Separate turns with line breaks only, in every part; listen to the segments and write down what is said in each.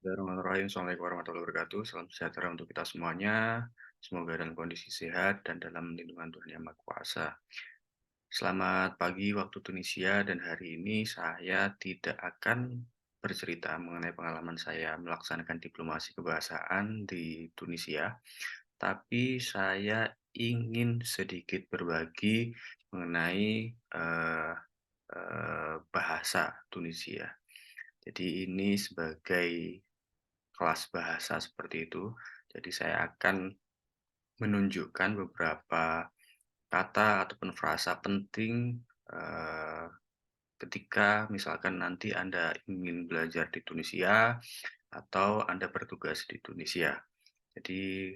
Bismillahirrahmanirrahim. Assalamualaikum warahmatullahi wabarakatuh. Salam sejahtera untuk kita semuanya. Semoga dalam kondisi sehat dan dalam lindungan Tuhan Yang Maha Kuasa. Selamat pagi waktu Tunisia dan hari ini saya tidak akan bercerita mengenai pengalaman saya melaksanakan diplomasi kebahasaan di Tunisia, tapi saya ingin sedikit berbagi mengenai bahasa Tunisia. Jadi ini sebagai kelas bahasa seperti itu. Jadi saya akan menunjukkan beberapa kata ataupun frasa penting, ketika misalkan nanti Anda ingin belajar di Tunisia atau Anda bertugas di Tunisia. Jadi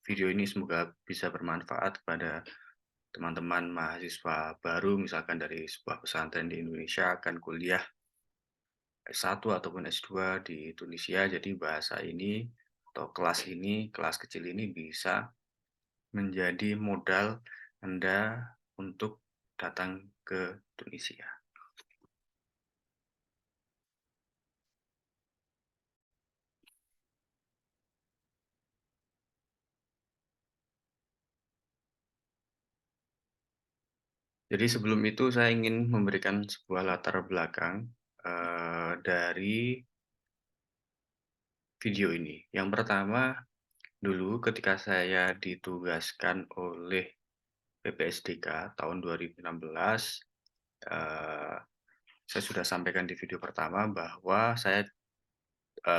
video ini semoga bisa bermanfaat kepada teman-teman mahasiswa baru misalkan dari sebuah pesantren di Indonesia akan kuliah S1 ataupun S2 di Tunisia. Jadi bahasa ini atau kelas ini, kelas kecil ini bisa menjadi modal Anda untuk datang ke Tunisia. Jadi sebelum itu saya ingin memberikan sebuah latar belakang dari video ini. Yang pertama, dulu ketika saya ditugaskan oleh PPSDK tahun 2016, eh, saya sudah sampaikan di video pertama bahwa saya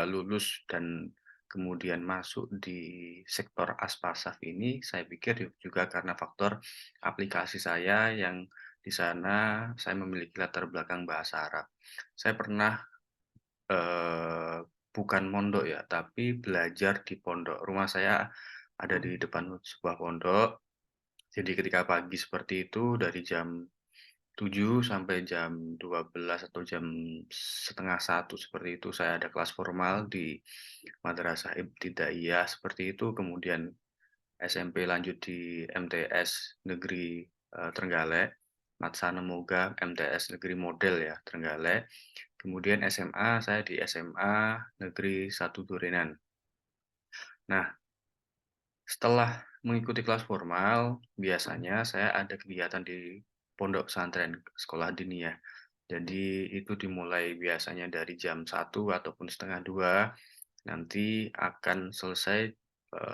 lulus dan kemudian masuk di sektor Aspasaf ini, saya pikir juga karena faktor aplikasi saya yang di sana saya memiliki latar belakang bahasa Arab. Saya pernah bukan mondok ya, tapi belajar di pondok. Rumah saya ada di depan sebuah pondok. Jadi ketika pagi seperti itu dari jam 7 sampai jam 12 atau jam setengah satu seperti itu saya ada kelas formal di Madrasah Ibtidaiyah seperti itu, kemudian SMP lanjut di MTS Negeri Trenggalek, Matsana Moga MTS Negeri Model ya Trenggalek, kemudian SMA saya di SMA Negeri 1 Durenan. Nah, setelah mengikuti kelas formal, biasanya saya ada kegiatan di pondok pesantren sekolah diniyah. Jadi itu dimulai biasanya dari jam 1 ataupun setengah 2, nanti akan selesai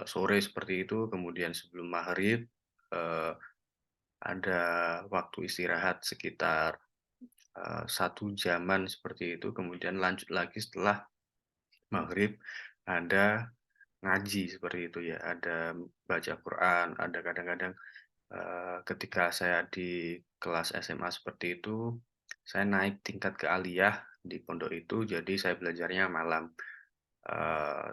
sore seperti itu, kemudian sebelum maghrib ada waktu istirahat sekitar 1 jaman seperti itu, kemudian lanjut lagi setelah maghrib ada ngaji seperti itu ya, ada baca Quran, ada kadang-kadang ketika saya di kelas SMA seperti itu, saya naik tingkat ke aliyah di pondok itu, jadi saya belajarnya malam.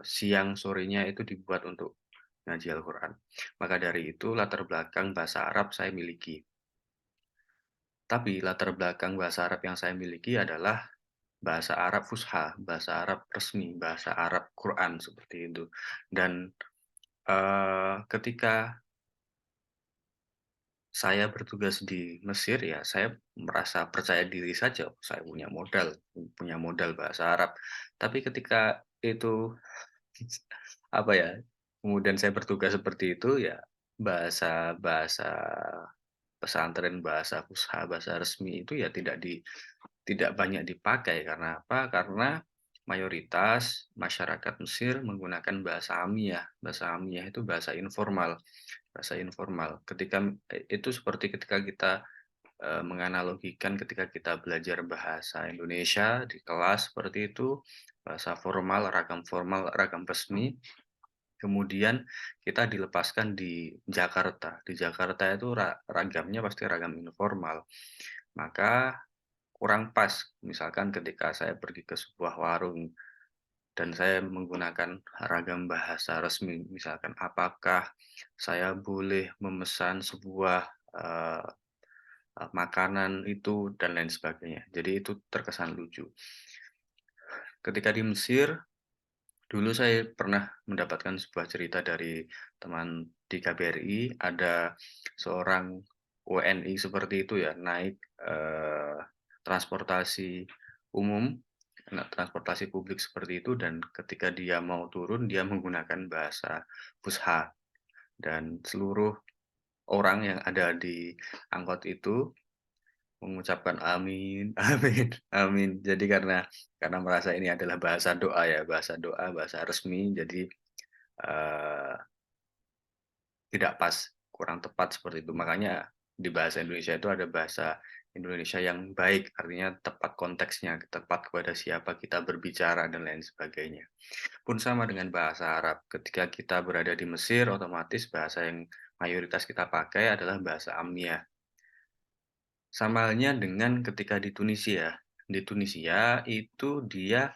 Siang sorenya itu dibuat untuk ngaji Al-Quran. Maka dari itu latar belakang bahasa Arab saya miliki. Tapi latar belakang bahasa Arab yang saya miliki adalah bahasa Arab Fusha, bahasa Arab resmi, bahasa Arab Quran seperti itu. Dan ketika saya bertugas di Mesir ya, saya merasa percaya diri saja, saya punya modal bahasa Arab. Tapi ketika itu, apa ya, kemudian saya bertugas seperti itu, ya bahasa-bahasa pesantren, bahasa fusha, bahasa resmi itu ya tidak banyak dipakai. Karena apa? Karena mayoritas masyarakat Mesir menggunakan bahasa Amiyah. Bahasa Amiyah itu bahasa informal. Bahasa informal. Itu seperti ketika kita menganalogikan ketika kita belajar bahasa Indonesia di kelas seperti itu, bahasa formal, ragam resmi, kemudian kita dilepaskan di Jakarta. Di Jakarta itu ragamnya pasti ragam informal. Maka kurang pas, misalkan ketika saya pergi ke sebuah warung dan saya menggunakan ragam bahasa resmi, misalkan apakah saya boleh memesan sebuah eh, makanan itu dan lain sebagainya. Jadi itu terkesan lucu. Ketika di Mesir, dulu saya pernah mendapatkan sebuah cerita dari teman di KBRI, ada seorang WNI seperti itu ya, naik transportasi umum transportasi publik seperti itu dan ketika dia mau turun, dia menggunakan bahasa Fusha dan seluruh orang yang ada di angkot itu mengucapkan amin, amin, amin. Jadi karena merasa ini adalah bahasa doa ya, bahasa doa, bahasa resmi, jadi, eee, tidak pas, kurang tepat seperti itu. Makanya di bahasa Indonesia itu ada bahasa Indonesia yang baik, artinya tepat konteksnya, tepat kepada siapa kita berbicara dan lain sebagainya. Pun sama dengan bahasa Arab, ketika kita berada di Mesir, otomatis bahasa yang mayoritas kita pakai adalah bahasa Ammiah. Sama halnya dengan ketika di Tunisia. Di Tunisia itu dia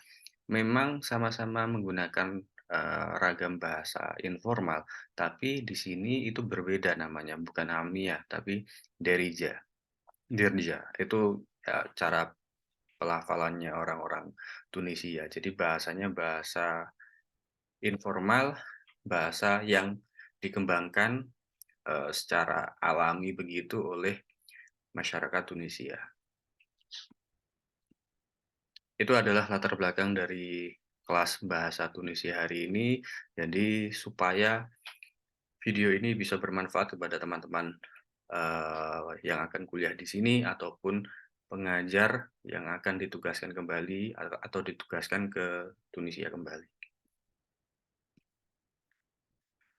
memang sama-sama menggunakan, ragam bahasa informal, tapi di sini itu berbeda namanya, bukan Ammiah, tapi Derija. Dirja, itu ya cara pelafalannya orang-orang Tunisia. Jadi bahasanya bahasa informal, bahasa yang dikembangkan, secara alami begitu oleh masyarakat Tunisia. Itu adalah latar belakang dari kelas bahasa Tunisia hari ini. Jadi supaya video ini bisa bermanfaat kepada teman-teman, yang akan kuliah di sini ataupun pengajar yang akan ditugaskan kembali atau ditugaskan ke Tunisia kembali.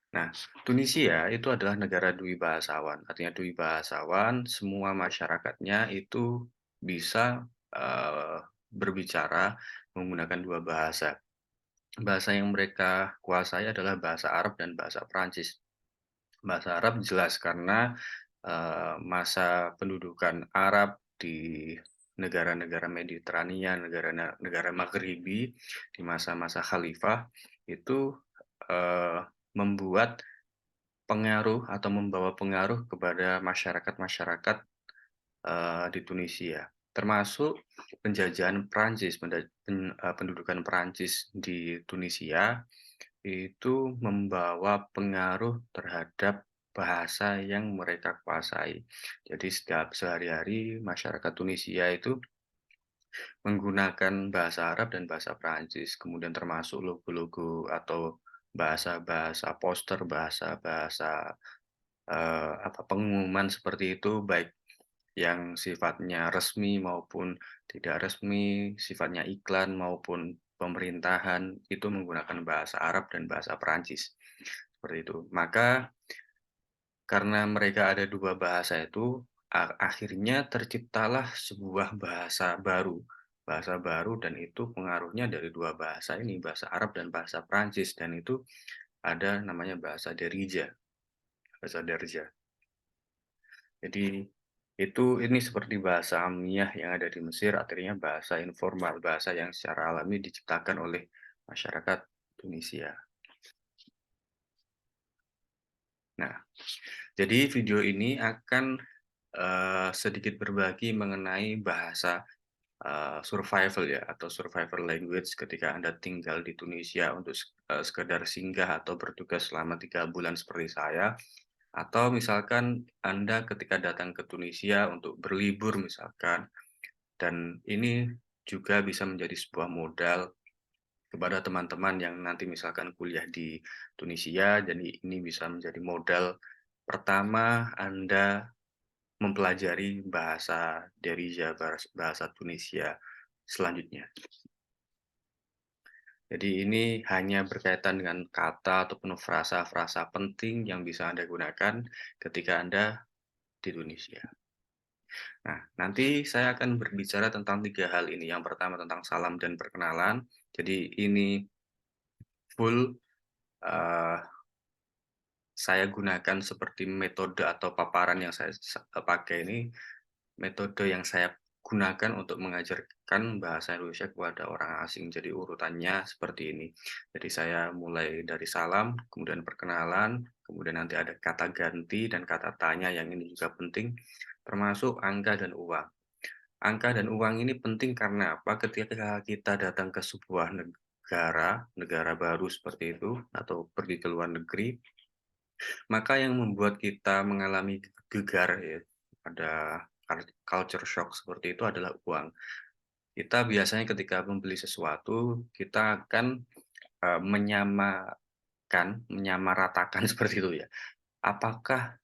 Nah, Tunisia itu adalah negara dui bahasawan. Artinya dui bahasawan, semua masyarakatnya itu bisa, berbicara menggunakan 2 bahasa. Bahasa yang mereka kuasai adalah bahasa Arab dan bahasa Prancis. Bahasa Arab jelas karena, masa pendudukan Arab di negara-negara Mediterania, negara Maghribi di masa-masa khalifah itu, eee, membuat pengaruh atau membawa pengaruh kepada masyarakat-masyarakat, di Tunisia. Termasuk penjajahan Prancis, pendudukan Prancis di Tunisia itu membawa pengaruh terhadap bahasa yang mereka kuasai. Jadi setiap sehari-hari masyarakat Tunisia itu menggunakan bahasa Arab dan bahasa Prancis, kemudian termasuk logo-logo atau bahasa-bahasa poster, bahasa-bahasa, pengumuman seperti itu, baik yang sifatnya resmi maupun tidak resmi, sifatnya iklan maupun pemerintahan, itu menggunakan bahasa Arab dan bahasa Prancis, seperti itu. Maka karena mereka ada 2 bahasa itu, akhirnya terciptalah sebuah bahasa baru dan itu pengaruhnya dari 2 bahasa ini, bahasa Arab dan bahasa Prancis, dan itu ada namanya bahasa Darja. Jadi ini seperti bahasa Ammiah yang ada di Mesir, artinya bahasa informal, bahasa yang secara alami diciptakan oleh masyarakat Tunisia. Nah, jadi video ini akan, sedikit berbagi mengenai bahasa, survival ya, atau survival language ketika Anda tinggal di Tunisia untuk sekedar singgah atau bertugas selama 3 bulan seperti saya, atau misalkan Anda ketika datang ke Tunisia untuk berlibur misalkan, dan ini juga bisa menjadi sebuah modal kepada teman-teman yang nanti misalkan kuliah di Tunisia, jadi ini bisa menjadi modal pertama Anda mempelajari bahasa Darija, bahasa Tunisia selanjutnya. Jadi ini hanya berkaitan dengan kata ataupun frasa-frasa penting yang bisa Anda gunakan ketika Anda di Tunisia. Nah, nanti saya akan berbicara tentang 3 hal ini. Yang pertama tentang salam dan perkenalan. Jadi ini full, eee, saya gunakan seperti metode atau paparan yang saya pakai ini, metode yang saya gunakan untuk mengajarkan bahasa Indonesia kepada orang asing. Jadi urutannya seperti ini. Jadi saya mulai dari salam, kemudian perkenalan, kemudian nanti ada kata ganti dan kata tanya yang ini juga penting, termasuk angka dan uang. Angka dan uang ini penting karena apa? Ketika kita datang ke sebuah negara baru seperti itu, atau pergi ke luar negeri, maka yang membuat kita mengalami gegar ya, ada culture shock seperti itu adalah uang. Kita biasanya ketika membeli sesuatu, kita akan, menyamaratakan seperti itu ya. Apakah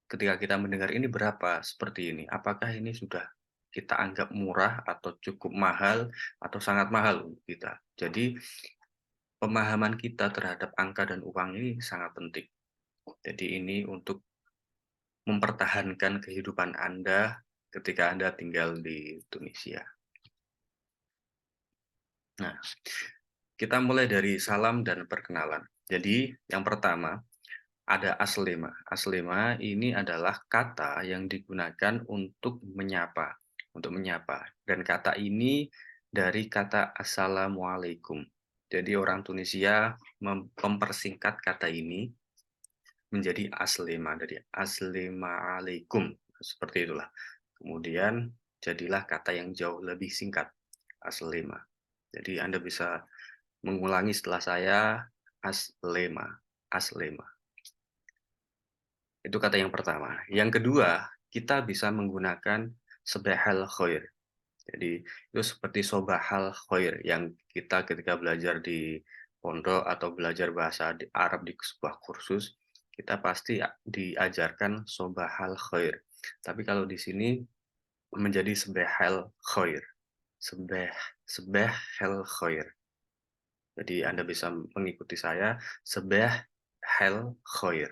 ketika kita mendengar ini berapa, seperti ini, apakah ini sudah kita anggap murah atau cukup mahal atau sangat mahal untuk kita. Jadi pemahaman kita terhadap angka dan uang ini sangat penting. Jadi ini untuk mempertahankan kehidupan Anda ketika Anda tinggal di Tunisia. Nah, kita mulai dari salam dan perkenalan. Jadi, yang pertama ada aslema. Aslema ini adalah kata yang digunakan untuk menyapa. Dan kata ini dari kata assalamualaikum. Jadi orang Tunisia mempersingkat kata ini menjadi aslema, dari aslema alaikum, seperti itulah. Kemudian jadilah kata yang jauh lebih singkat, aslema. Jadi Anda bisa mengulangi setelah saya, aslema, aslema. Itu kata yang pertama. Yang kedua, kita bisa menggunakan sebahal khair. Jadi itu seperti sobahal khair yang kita ketika belajar di pondok atau belajar bahasa Arab di sebuah kursus, kita pasti diajarkan sobahal khair. Tapi kalau di sini menjadi sebahal khair. Sebah sebahal khair. Jadi Anda bisa mengikuti saya, sebahal khair.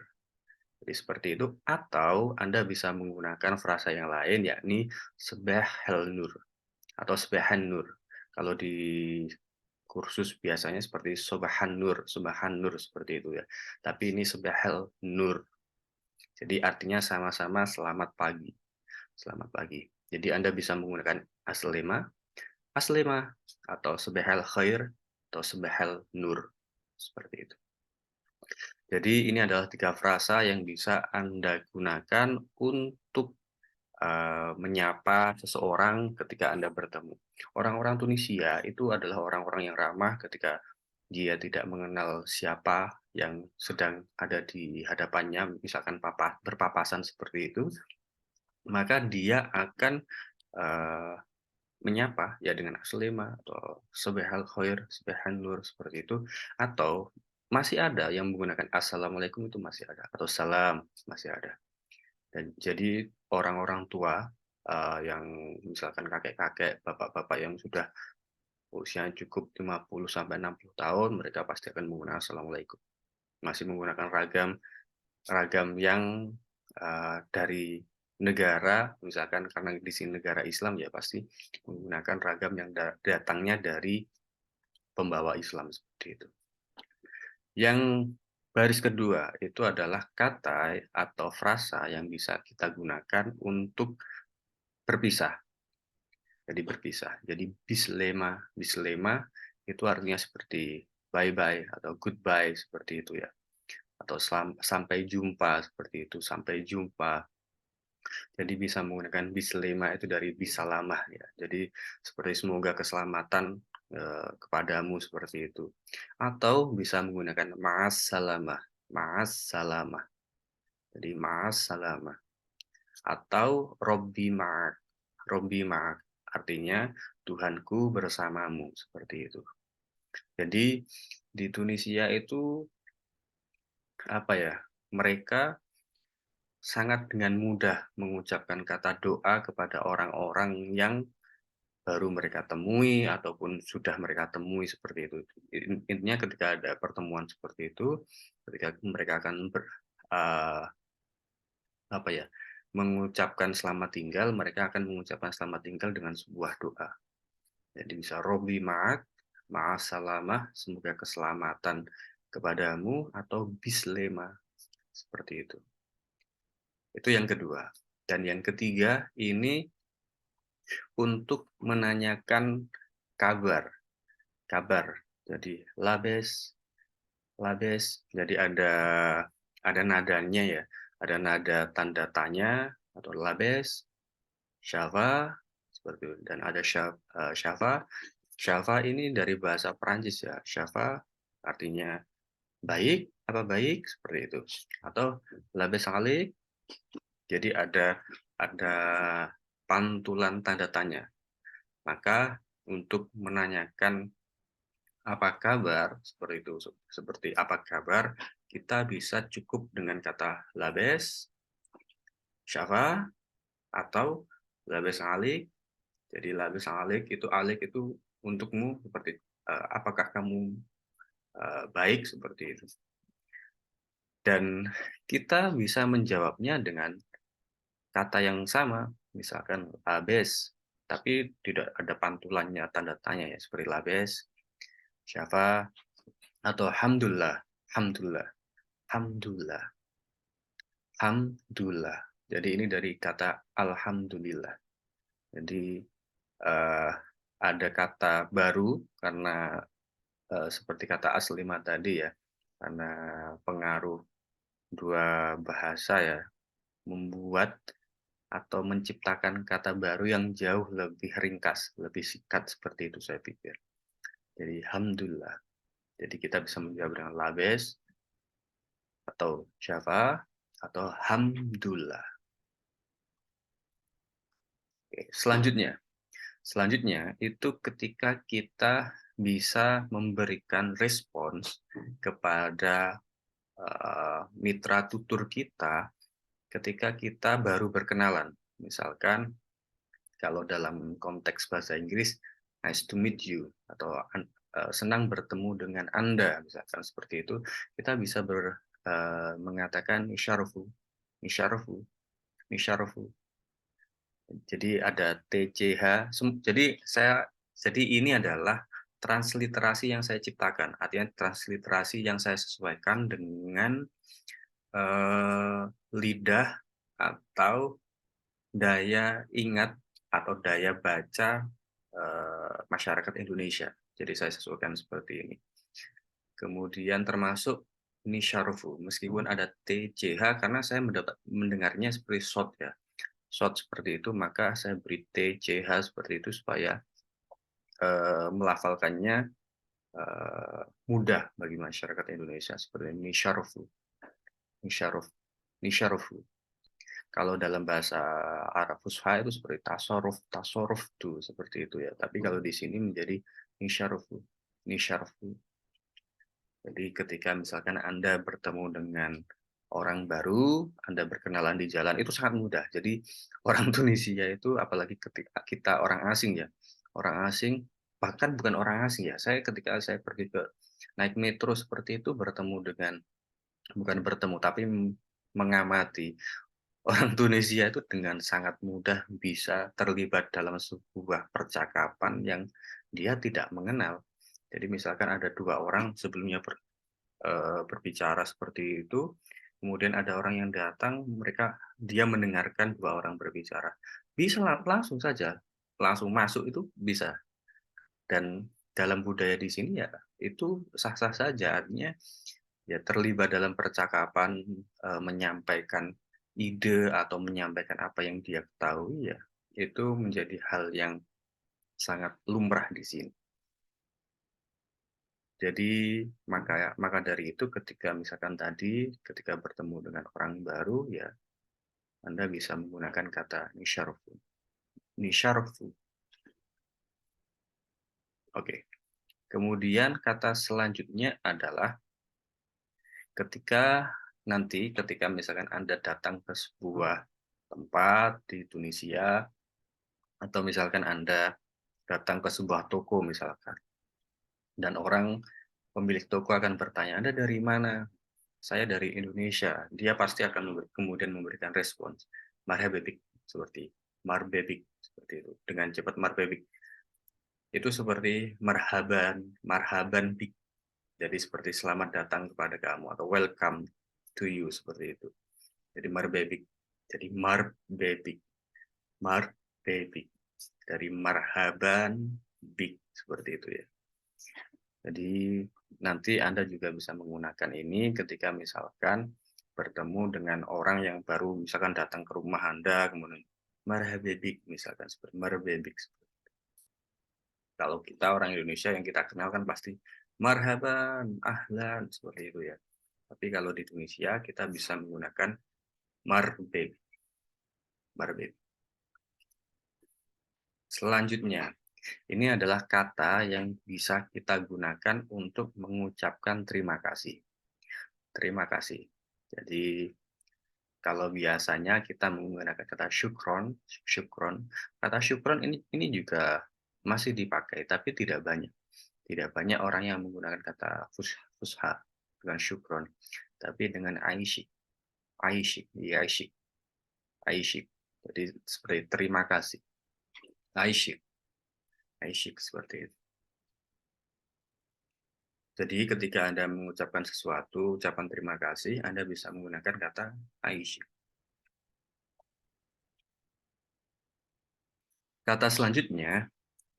Jadi seperti itu, atau Anda bisa menggunakan frasa yang lain yakni sebahal nur atau sebahan nur. Kalau di kursus biasanya seperti sobahan nur seperti itu ya. Tapi ini sebahal nur. Jadi artinya sama-sama selamat pagi. Selamat pagi. Jadi Anda bisa menggunakan aslema, aslema atau sebahal khair atau sebahal nur. Seperti itu. Jadi ini adalah 3 frasa yang bisa Anda gunakan untuk, menyapa seseorang ketika Anda bertemu. Orang-orang Tunisia itu adalah orang-orang yang ramah ketika dia tidak mengenal siapa yang sedang ada di hadapannya, misalkan berpapasan seperti itu, maka dia akan, eee, menyapa ya dengan aslema atau sobahal khair, sobahan nur, seperti itu. Atau masih ada yang menggunakan assalamualaikum, itu masih ada, atau salam, masih ada. Dan jadi orang-orang tua, yang misalkan kakek-kakek, bapak-bapak yang sudah usianya cukup 50 sampai 60 tahun, mereka pasti akan menggunakan assalamualaikum. Masih menggunakan ragam ragam yang, dari negara, misalkan karena di sini negara Islam ya pasti menggunakan ragam yang datangnya dari pembawa Islam, seperti itu. Yang baris kedua itu adalah kata atau frasa yang bisa kita gunakan untuk berpisah. Jadi berpisah. Jadi bislema, bislema itu artinya seperti bye-bye atau goodbye, seperti itu ya. Atau sampai jumpa, seperti itu, sampai jumpa. Jadi bisa menggunakan bislema itu dari bisalamah ya. Jadi seperti semoga keselamatan, kepadamu, seperti itu. Atau bisa menggunakan ma'assalamah, ma'assalamah. Jadi ma'assalamah. Atau Robbi ma'ak, artinya Tuhanku bersamamu, seperti itu. Jadi di Tunisia itu apa ya, mereka sangat dengan mudah mengucapkan kata doa kepada orang-orang yang baru mereka temui ataupun sudah mereka temui, seperti itu. Intinya ketika ada pertemuan seperti itu, ketika mereka akan apa ya, mengucapkan selamat tinggal, mereka akan mengucapkan selamat tinggal dengan sebuah doa. Jadi bisa Robbi ma'ak, ma'assalamah, semoga keselamatan kepadamu, atau bislema, seperti itu. Itu yang kedua. Dan yang ketiga ini untuk menanyakan kabar, kabar. Jadi labes, labes. Jadi ada nadanya ya, ada nada tanda tanya atau labes, Shava, seperti itu. Dan ada Shava. Shava ini dari bahasa Perancis ya. Shava artinya baik, apa baik, seperti itu. Atau labes alik, jadi ada pantulan tanda tanya. Maka untuk menanyakan apa kabar, seperti itu. Seperti apa kabar, kita bisa cukup dengan kata labes, syafa, atau labes alik. Jadi labes alik itu untukmu seperti apakah kamu baik seperti itu. Dan kita bisa menjawabnya dengan kata yang sama, misalkan labes, tapi tidak ada pantulannya tanda tanya ya seperti labes, syafa, atau hamdulillah, hamdulillah, hamdulillah, hamdulillah. Jadi ini dari kata alhamdulillah. Jadi eh, ada kata baru karena seperti kata aslima tadi ya, karena pengaruh dua bahasa ya, membuat atau menciptakan kata baru yang jauh lebih ringkas, lebih singkat seperti itu saya pikir. Jadi alhamdulillah. Jadi kita bisa menjawab dengan labes atau syafa atau hamdulillah. Oke, selanjutnya itu ketika kita bisa memberikan respons kepada mitra tutur kita ketika kita baru berkenalan. Misalkan kalau dalam konteks bahasa Inggris, nice to meet you, atau senang bertemu dengan Anda, misalkan seperti itu, kita bisa mengatakan nisyarafu, nisyarafu, nisyarafu. Jadi ada TCH. Jadi ini adalah transliterasi yang saya ciptakan. Artinya transliterasi yang saya sesuaikan dengan lidah atau daya ingat atau daya baca masyarakat Indonesia. Jadi saya sesuaikan seperti ini. Kemudian termasuk nisyarufu, meskipun ada TCH karena saya mendengarnya seperti short ya. Short seperti itu, maka saya beri TCH seperti itu supaya melafalkannya mudah bagi masyarakat Indonesia seperti nisyarufu, nisyarufu, nisyarufu. Kalau dalam bahasa Arab Fusha itu seperti tasoruf, tasoruf tuh seperti itu ya. Tapi kalau di sini menjadi nisyarufu, nisyarufu. Jadi ketika misalkan Anda bertemu dengan orang baru, Anda berkenalan di jalan, itu sangat mudah. Jadi orang Tunisia itu, apalagi ketika kita orang asing ya, orang asing, bahkan bukan orang asing ya, ketika saya pergi ke naik metro seperti itu, bukan bertemu, tapi mengamati. Orang Tunisia itu dengan sangat mudah bisa terlibat dalam sebuah percakapan yang dia tidak mengenal. Jadi misalkan ada dua orang sebelumnya berbicara seperti itu, kemudian ada orang yang datang, dia mendengarkan dua orang berbicara. Bisa langsung saja, langsung masuk itu bisa. Dan dalam budaya di sini ya itu sah-sah saja, artinya ya terlibat dalam percakapan, menyampaikan ide atau menyampaikan apa yang dia ketahui ya, itu menjadi hal yang sangat lumrah di sini. Jadi maka dari itu ketika misalkan tadi ketika bertemu dengan orang baru ya Anda bisa menggunakan kata nisyarfu. Nisyarfu. Oke. Kemudian kata selanjutnya adalah ketika misalkan Anda datang ke sebuah tempat di Tunisia atau misalkan Anda datang ke sebuah toko misalkan dan pemilik toko akan bertanya, "Anda dari mana?" "Saya dari Indonesia." Dia pasti akan kemudian memberikan respons, "Marhababik," seperti "Marbebik," seperti itu. Dengan cepat "Marbebik." Itu seperti marhaban, marhaban bik. Jadi seperti selamat datang kepada kamu atau welcome to you seperti itu. Jadi marbebik. Jadi marbebik. Marbebik. Dari marhaban bik seperti itu ya. Jadi nanti Anda juga bisa menggunakan ini ketika misalkan bertemu dengan orang yang baru misalkan datang ke rumah Anda, kemudian marhabebik misalkan seperti marhabebik. Kalau kita orang Indonesia yang kita kenal kan pasti marhaban, ahlan seperti itu ya. Tapi kalau di Tunisia kita bisa menggunakan marbeb, marbeb. Selanjutnya Ini adalah kata yang bisa kita gunakan untuk mengucapkan terima kasih. Terima kasih. Jadi kalau biasanya kita menggunakan kata syukron, syukron, kata syukron ini juga masih dipakai, tapi tidak banyak. Tidak banyak orang yang menggunakan kata fusha dengan syukron, tapi dengan aisyik, aisyik, ya aisyik, aisyik. Jadi seperti terima kasih, aisyik, aisyik seperti itu. Jadi ketika Anda mengucapkan sesuatu, ucapan terima kasih, Anda bisa menggunakan kata aisyik. Kata selanjutnya,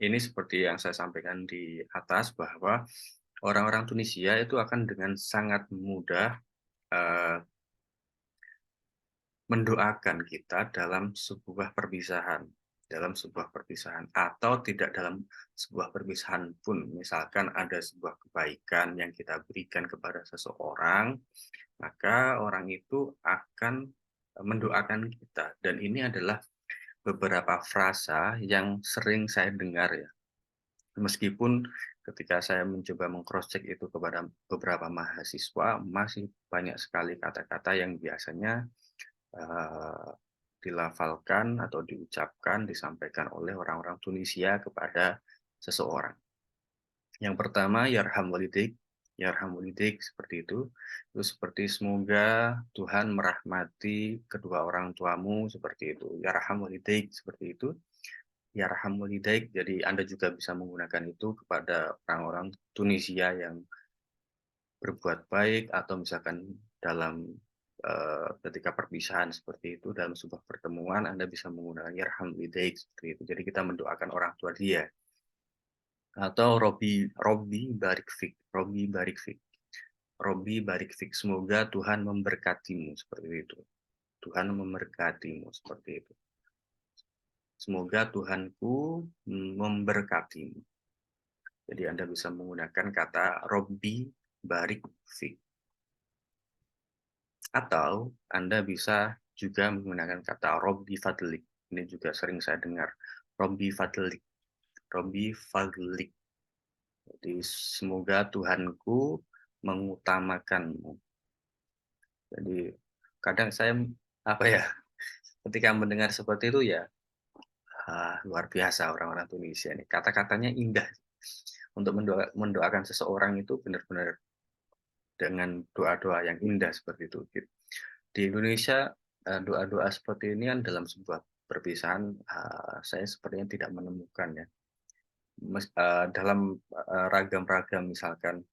ini seperti yang saya sampaikan di atas bahwa orang-orang Tunisia itu akan dengan sangat mudah eh, mendoakan kita dalam sebuah perpisahan atau tidak dalam sebuah perpisahan pun. Misalkan ada sebuah kebaikan yang kita berikan kepada seseorang, maka orang itu akan mendoakan kita. Dan ini adalah beberapa frasa yang sering saya dengar ya. Meskipun ketika saya mencoba meng-cross-check itu kepada beberapa mahasiswa, masih banyak sekali kata-kata yang biasanya eee, dilafalkan atau diucapkan, disampaikan oleh orang-orang Tunisia kepada seseorang. Yang pertama, yarham walidaik seperti itu. Terus seperti semoga Tuhan merahmati kedua orang tuamu, seperti itu. Yarham walidaik seperti itu. Yarham walidaik, jadi Anda juga bisa menggunakan itu kepada orang-orang Tunisia yang berbuat baik atau misalkan dalam, ketika perpisahan seperti itu, dalam sebuah pertemuan Anda bisa menggunakan yarham walidaik seperti itu. Jadi kita mendoakan orang tua dia. Atau Robi barik fik, Robi barik fik, semoga Tuhan memberkatimu, seperti itu. Tuhan memberkatimu, seperti itu. Semoga Tuhanku memberkatimu. Jadi Anda bisa menggunakan kata Robi barik fik. Atau Anda bisa juga menggunakan kata Robi fadlik. Ini juga sering saya dengar. Robi fadlik. Robi fadlik. Jadi semoga Tuhanku mengutamakanmu. Jadi kadang saya apa ya, ketika mendengar seperti itu ya, luar biasa orang-orang Tunisia ini. Kata-katanya indah. Untuk mendoakan seseorang itu benar-benar dengan doa-doa yang indah seperti itu. Di Indonesia, doa-doa seperti ini kan dalam sebuah perpisahan, saya sepertinya tidak menemukan ya. Dalam, ragam-ragam misalkan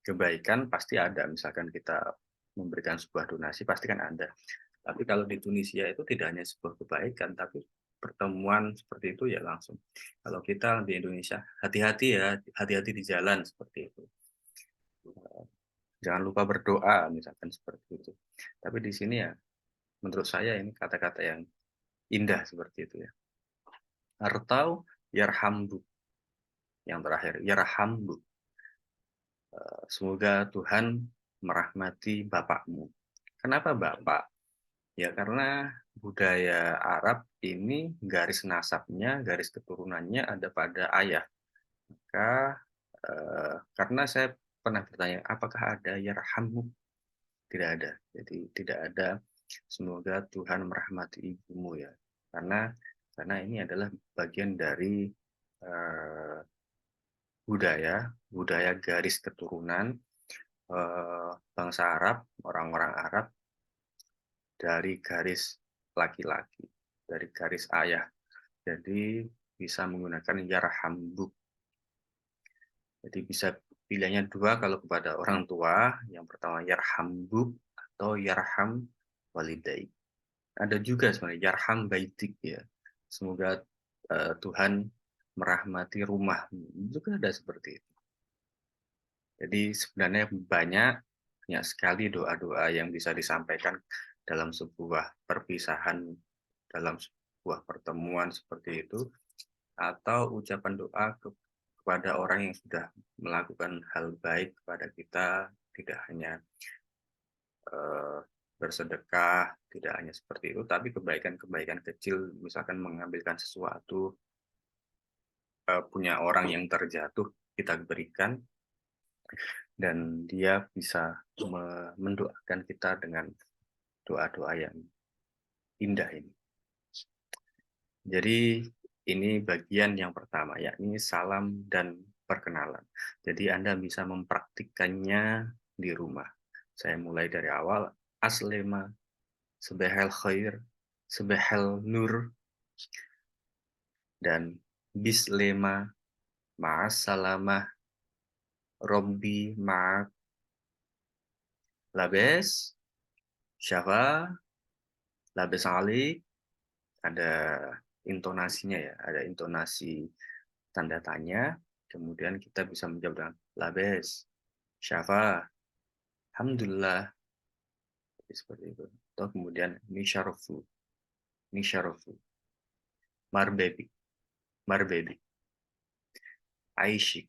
kebaikan pasti ada, misalkan kita memberikan sebuah donasi pasti kan ada. Tapi kalau di Tunisia itu tidak hanya sebuah kebaikan, tapi pertemuan seperti itu ya langsung. Kalau kita di Indonesia, hati-hati ya, hati-hati di jalan seperti itu. Jangan lupa berdoa misalkan seperti itu. Tapi di sini ya menurut saya ini kata-kata yang indah seperti itu ya. Atau yarhambu yang terakhir, yarhambu. Semoga Tuhan merahmati bapakmu. Kenapa bapak? Ya karena budaya Arab ini garis nasabnya, garis keturunannya ada pada ayah. Maka karena saya pernah bertanya, apakah ada yarhammu? Tidak ada. Jadi tidak ada semoga Tuhan merahmati ibumu ya. Karena ini adalah bagian dari eh, budaya, budaya garis keturunan bangsa Arab, orang-orang Arab dari garis laki-laki, dari garis ayah. Jadi bisa menggunakan yarhambuk. Jadi bisa pilihannya dua kalau kepada orang tua, yang pertama yarhambuk atau yarham walidai. Ada juga sebenarnya yarham baitik ya. Semoga Tuhan merahmati rumahmu. Juga ada seperti itu. Jadi sebenarnya banyak sekali doa-doa yang bisa disampaikan dalam sebuah perpisahan, dalam sebuah pertemuan seperti itu, atau ucapan doa kepada orang yang sudah melakukan hal baik kepada kita, tidak hanya eh, bersedekah, tidak hanya seperti itu, tapi kebaikan-kebaikan kecil, misalkan mengambilkan sesuatu punya orang yang terjatuh kita berikan, dan dia bisa mendoakan kita dengan doa-doa yang indah ini. Jadi ini bagian yang pertama, yakni salam dan perkenalan. Jadi Anda bisa mempraktikkannya di rumah. Saya mulai dari awal, aslema, sebehel khair, sebehel nur, dan bislema, ma'assalamah, robbi ma'ak, labes, syafa, labes alik, ada intonasinya ya, ada intonasi tanda tanya, kemudian kita bisa menjawab dengan labes, syafa, alhamdulillah, seperti itu. Atau kemudian nisharofu, marbebi, marbebi, aishik,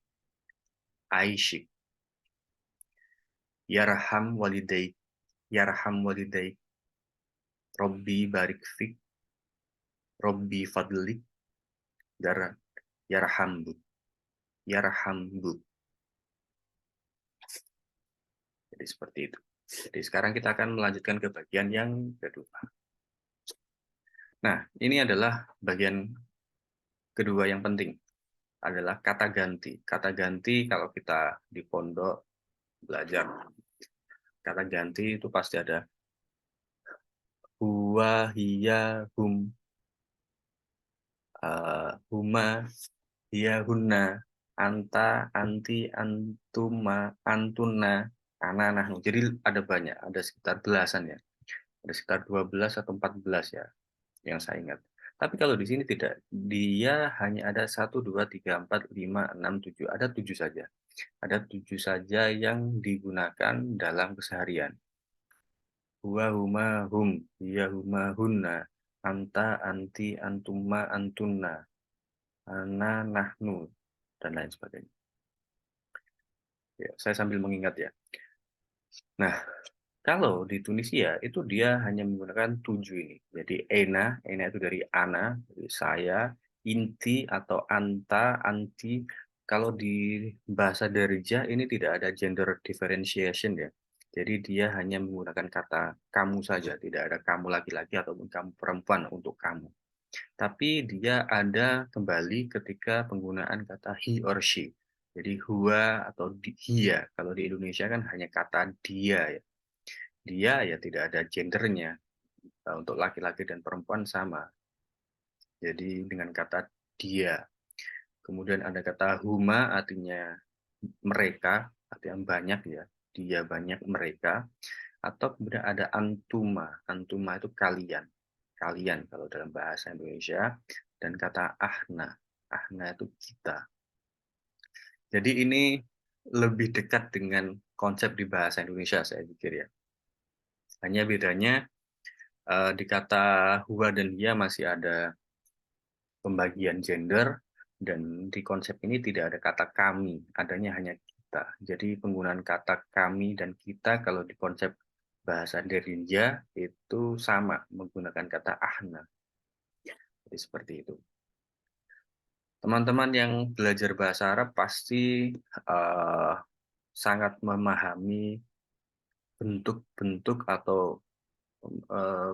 aishik, yarham walidaik, yarham walidaik, robbi barik fik, robbi fadlik, yarhambu, yarhambu. Jadi seperti itu. Jadi sekarang kita akan melanjutkan ke bagian yang kedua. Nah, ini adalah bagian kedua yang penting, adalah kata ganti. Kata ganti kalau kita di pondok belajar, kata ganti itu pasti ada huwa, hiya, hum, huma, hiya, hunna, anta, anti, antuma, antuna, ana, nahnu. Jadi ada banyak, ada sekitar belasan ya. Ada sekitar 12 atau 14 ya, yang saya ingat. Tapi kalau di sini tidak, dia hanya ada 1, 2, 3, 4, 5, 6, 7, ada 7 saja. Ada 7 saja yang digunakan dalam keseharian. Huwa, huma, hum, hiya, huma, hunna, anta, anti, antuma, antunna, ana, nahnu, dan lain sebagainya. Ya, saya sambil mengingat ya. Nah, kalau di Tunisia itu dia hanya menggunakan 7 ini. Jadi ena itu dari ana, dari saya, inti atau anta, anti. Kalau di bahasa Darija ini tidak ada gender differentiation ya. Jadi dia hanya menggunakan kata kamu saja, tidak ada kamu laki-laki ataupun kamu perempuan untuk kamu. Tapi dia ada kembali ketika penggunaan kata he or she. Jadi huwa atau dia. Kalau di Indonesia kan hanya kata dia ya. Dia ya tidak ada gendernya, untuk laki-laki dan perempuan sama. Jadi dengan kata dia. Kemudian ada kata huma artinya mereka, artinya banyak ya. Dia banyak mereka. Atau kemudian ada antuma. Antuma itu kalian. Kalian kalau dalam bahasa Indonesia. Dan kata ahna. Ahna itu kita. Jadi ini lebih dekat dengan konsep di bahasa Indonesia saya pikir ya. Hanya bedanya di kata huwa dan hiya masih ada pembagian gender, dan di konsep ini tidak ada kata kami, adanya hanya kita. Jadi penggunaan kata kami dan kita kalau di konsep bahasa Derija itu sama, menggunakan kata ahna. Jadi seperti itu. Teman-teman yang belajar bahasa Arab pasti sangat memahami bentuk-bentuk atau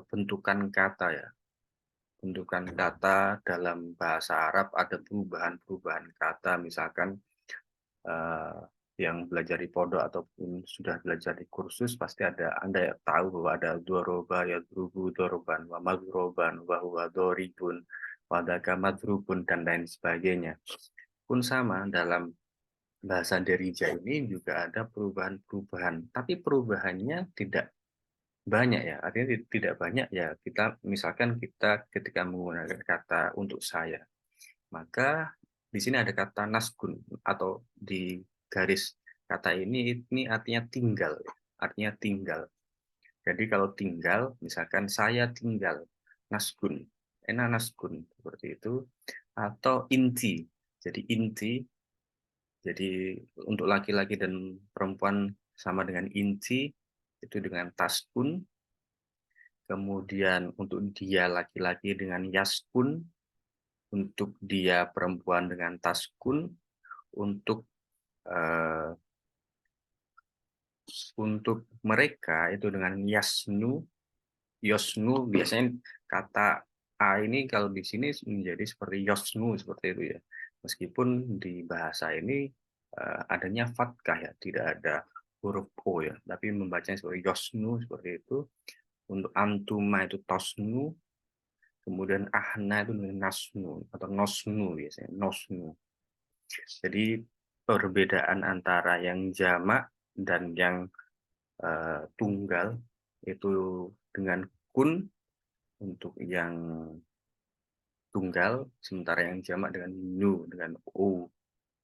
bentukan kata ya. Bentukan kata dalam bahasa Arab ada perubahan-perubahan kata, misalkan yang belajar di pondok ataupun sudah belajar di kursus pasti ada Anda ya tahu bahwa ada doroba, yadrubu, doroban, wa madroban, wa huwa doribun, wa daka madrubun, dan lain sebagainya. Pun sama dalam bahasa Derija ini juga ada perubahan-perubahan, tapi perubahannya tidak banyak ya, artinya tidak banyak ya. Kita misalkan kita ketika menggunakan kata untuk saya, maka di sini ada kata naskun atau di garis kata ini artinya tinggal, artinya tinggal. Jadi kalau tinggal, misalkan saya tinggal, naskun, naskun seperti itu, atau inti. Jadi inti, jadi untuk laki-laki dan perempuan sama dengan inti, itu dengan taskun. Kemudian untuk dia laki-laki dengan yaskun, untuk dia perempuan dengan taskun, untuk, eee, untuk mereka itu dengan yasnu, yosnu biasanya kata A ini kalau di sini menjadi seperti yosnu seperti itu ya. Meskipun di bahasa ini, adanya fathah ya, tidak ada huruf O ya, tapi membacanya seperti yosnu seperti itu. Untuk antuma itu tosnu, kemudian ahna itu dengan nasnu atau nosnu biasanya, nosnu. Jadi perbedaan antara yang jamak dan yang, tunggal itu dengan kun untuk yang tunggal, sementara yang jamak dengan nu, dengan u,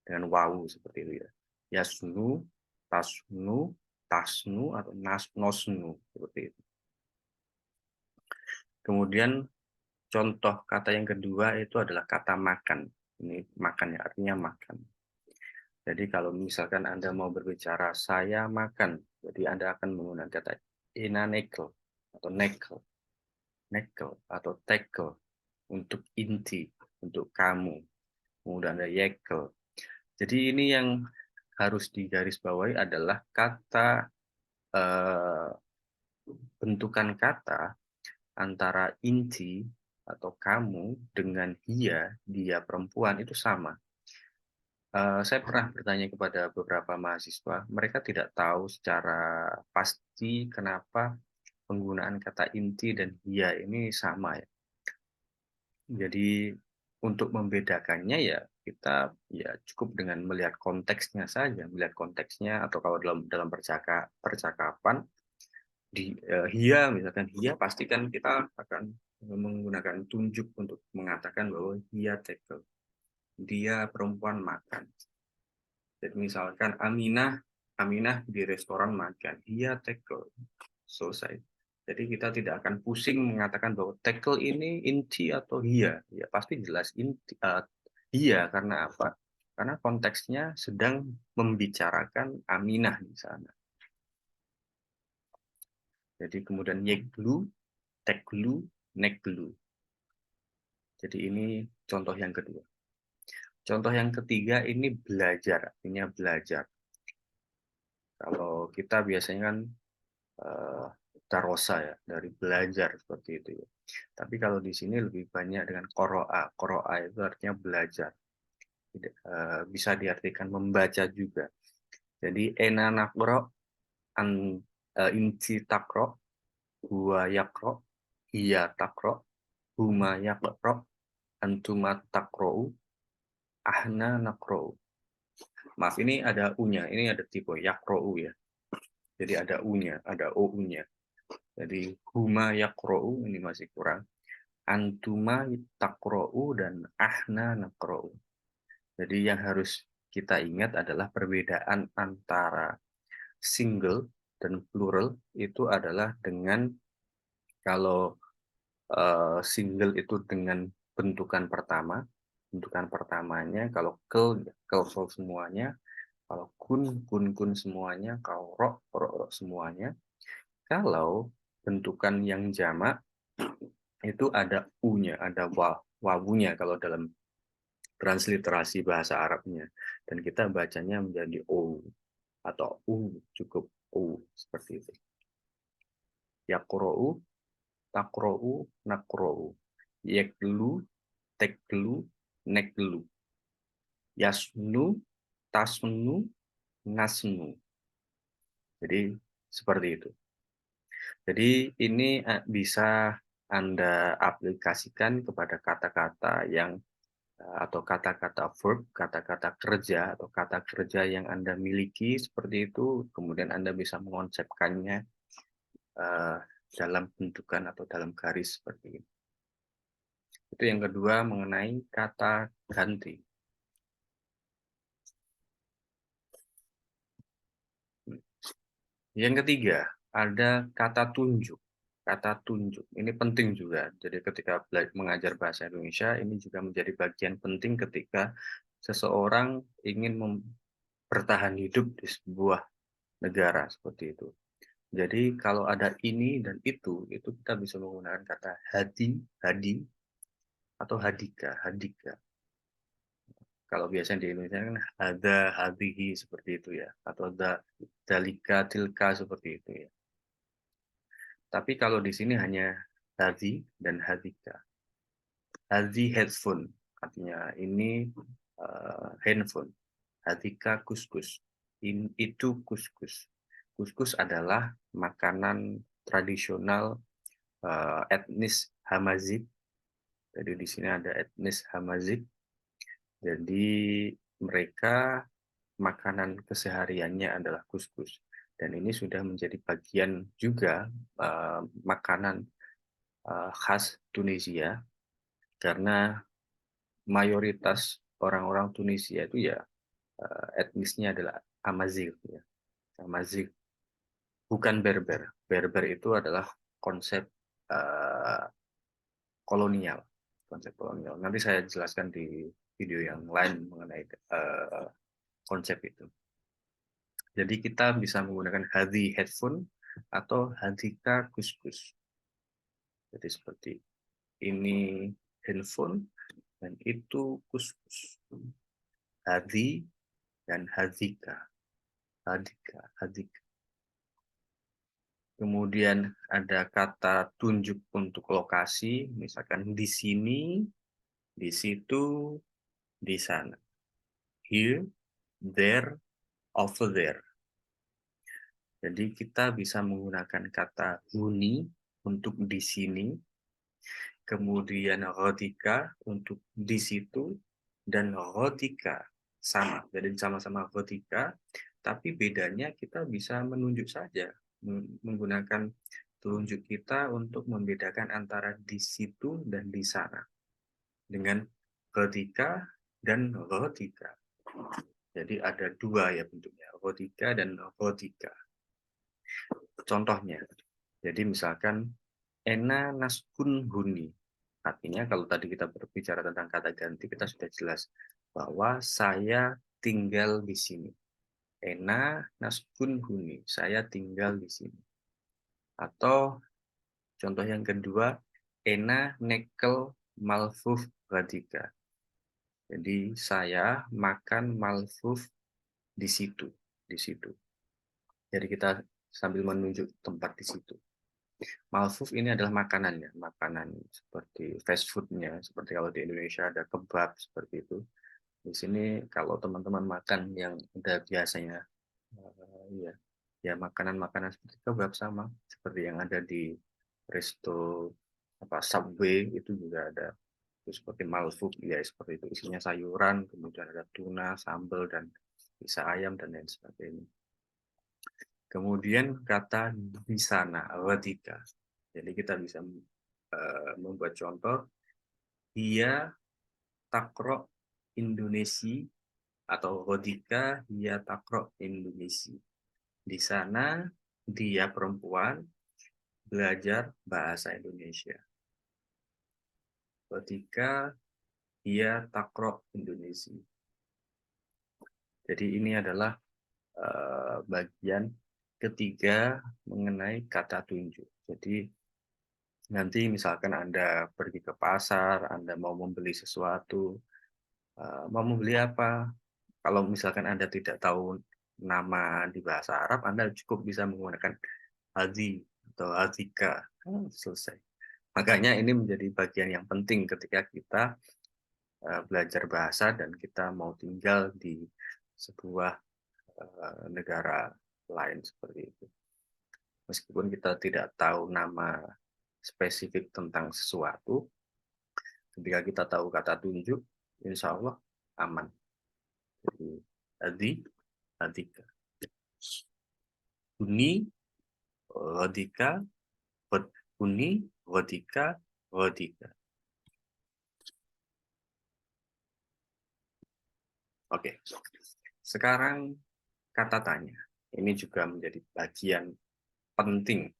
dengan wawu seperti itu ya. Yasnu, tasnu, tasnu atau nosnu seperti itu. Kemudian contoh kata yang kedua itu adalah kata makan. Ini makan ya, artinya makan. Jadi kalau misalkan Anda mau berbicara saya makan, jadi Anda akan menggunakan kata inanekel atau nekel, nekel atau tekel untuk inti, untuk kamu. Kemudian ada yekel. Jadi ini yang harus digarisbawahi adalah kata eh, bentukan kata antara inti atau kamu dengan dia perempuan itu sama. Saya pernah bertanya kepada beberapa mahasiswa, mereka tidak tahu secara pasti kenapa penggunaan kata inti dan dia ini sama ya. Jadi untuk membedakannya ya kita ya cukup dengan melihat konteksnya saja, melihat konteksnya atau kalau dalam dalam percakapan hia misalkan hia pasti kan kita akan menggunakan tunjuk untuk mengatakan bahwa hia tackle, dia perempuan makan. Jadi misalkan Aminah, Aminah di restoran makan, dia tackle, selesai. Jadi kita tidak akan pusing mengatakan bahwa tackle ini inti atau hia. Ya pasti jelas inti, hia karena apa? Karena konteksnya sedang membicarakan Aminah di sana. Jadi kemudian yeglu, teklu, neklu. Jadi ini contoh yang kedua. Contoh yang ketiga ini belajar, artinya belajar. Kalau kita biasanya kan darosa ya, dari belajar seperti itu ya. Tapi kalau di sini lebih banyak dengan koroa. Koroa itu artinya belajar. Bisa diartikan membaca juga. Jadi enanakro, inci takro, huwa yakro, hiya takro, huma yakro, antuma takro, ahna nakro. Maaf, ini ada u-nya. Ini ada tipe yakro ya. Jadi ada u-nya, ada o-nya. Jadi huma yakro ini masih kurang. Antuma takra'u dan ahna nakra'u. Jadi yang harus kita ingat adalah perbedaan antara single dan plural itu adalah dengan kalau single itu dengan bentukan pertama, bentukan pertamanya kalau kel semuanya, kalau kun semuanya, kalau ro semuanya. Kalau bentukan yang jamak itu ada u-nya, ada wawunya kalau dalam transliterasi bahasa Arabnya. Dan kita bacanya menjadi o atau cukup u seperti itu. Yaqra'u, taqra'u, naqra'u. Yaklu, teklu, neklu. Yasnu, tasnu, nasnu. Jadi seperti itu. Jadi ini bisa Anda aplikasikan kepada kata-kata yang atau kata-kata verb, kata-kata kerja atau kata kerja yang Anda miliki seperti itu, kemudian Anda bisa mengonsepkannya eh, dalam bentukan atau dalam garis seperti ini. Itu yang kedua mengenai kata ganti. Yang ketiga ada kata tunjuk. Kata tunjuk ini penting juga. Jadi ketika mengajar bahasa Indonesia ini juga menjadi bagian penting ketika seseorang ingin bertahan hidup di sebuah negara seperti itu. Jadi kalau ada ini dan itu kita bisa menggunakan kata hadi, hadi, atau hadika, hadika. Kalau biasanya di Indonesia kan ada, hadihi seperti itu ya, atau dalika, tilka seperti itu ya. Tapi kalau di sini hanya hadi dan hadika. Hadi headphone, artinya ini handphone. Hadika kuskus, itu kuskus. Kuskus adalah makanan tradisional etnis Hamazik. Jadi di sini ada etnis Hamazik. Jadi mereka makanan kesehariannya adalah kuskus. Dan ini sudah menjadi bagian juga makanan khas Tunisia karena mayoritas orang-orang Tunisia itu ya etnisnya adalah Amazigh ya. Amazigh bukan Berber. Berber itu adalah konsep uh, kolonial, konsep kolonial. Nanti saya jelaskan di video yang lain mengenai konsep itu. Jadi kita bisa menggunakan hadi headphone atau hadika kuskus. Jadi seperti ini handphone dan itu kuskus. Hadi dan hadika. Hadika, hadika. Kemudian ada kata tunjuk untuk lokasi, misalkan di sini, di situ, di sana. Here, there, over there. Jadi kita bisa menggunakan kata huni untuk di sini, kemudian rotika untuk di situ, dan rotika sama. Jadi sama-sama rotika, tapi bedanya kita bisa menunjuk saja, menggunakan telunjuk kita untuk membedakan antara di situ dan di sana. Dengan rotika dan rotika. Jadi ada dua ya bentuknya, rotika dan rotika. Contohnya, jadi misalkan ena naskun huni. Artinya kalau tadi kita berbicara tentang kata ganti, kita sudah jelas bahwa saya tinggal di sini. Ena naskun huni, saya tinggal di sini. Atau contoh yang kedua, ena nekel malfuf radika. Jadi saya makan malfuf di situ, di situ. Jadi kita sambil menunjuk tempat di situ. Malfuf ini adalah makanannya, makanan seperti fast foodnya, seperti kalau di Indonesia ada kebab seperti itu. Di sini kalau teman-teman makan yang udah biasanya, ya, ya makanan-makanan seperti kebab sama, seperti yang ada di resto Subway itu juga ada. Itu seperti malfuk ya seperti itu, isinya sayuran, kemudian ada tuna, sambal dan bisa ayam dan lain sebagainya. Kemudian kata di sana, radika. Jadi kita bisa membuat contoh, dia takro Indonesia atau radika dia takro Indonesia. Di sana dia perempuan belajar bahasa Indonesia. Radika dia takro Indonesia. Jadi ini adalah bagian ketiga mengenai kata tunjuk. Jadi nanti misalkan Anda pergi ke pasar, Anda mau membeli sesuatu, mau membeli apa? Kalau misalkan Anda tidak tahu nama di bahasa Arab, Anda cukup bisa menggunakan hadi atau hadika. Selesai. Makanya ini menjadi bagian yang penting ketika kita belajar bahasa dan kita mau tinggal di sebuah negara lain seperti itu. Meskipun kita tidak tahu nama spesifik tentang sesuatu, ketika kita tahu kata tunjuk, insya Allah aman. Jadi, adi, adika. Huni, rodika, huni, rodika, rodika. Oke, sekarang kata tanya. Ini juga menjadi bagian penting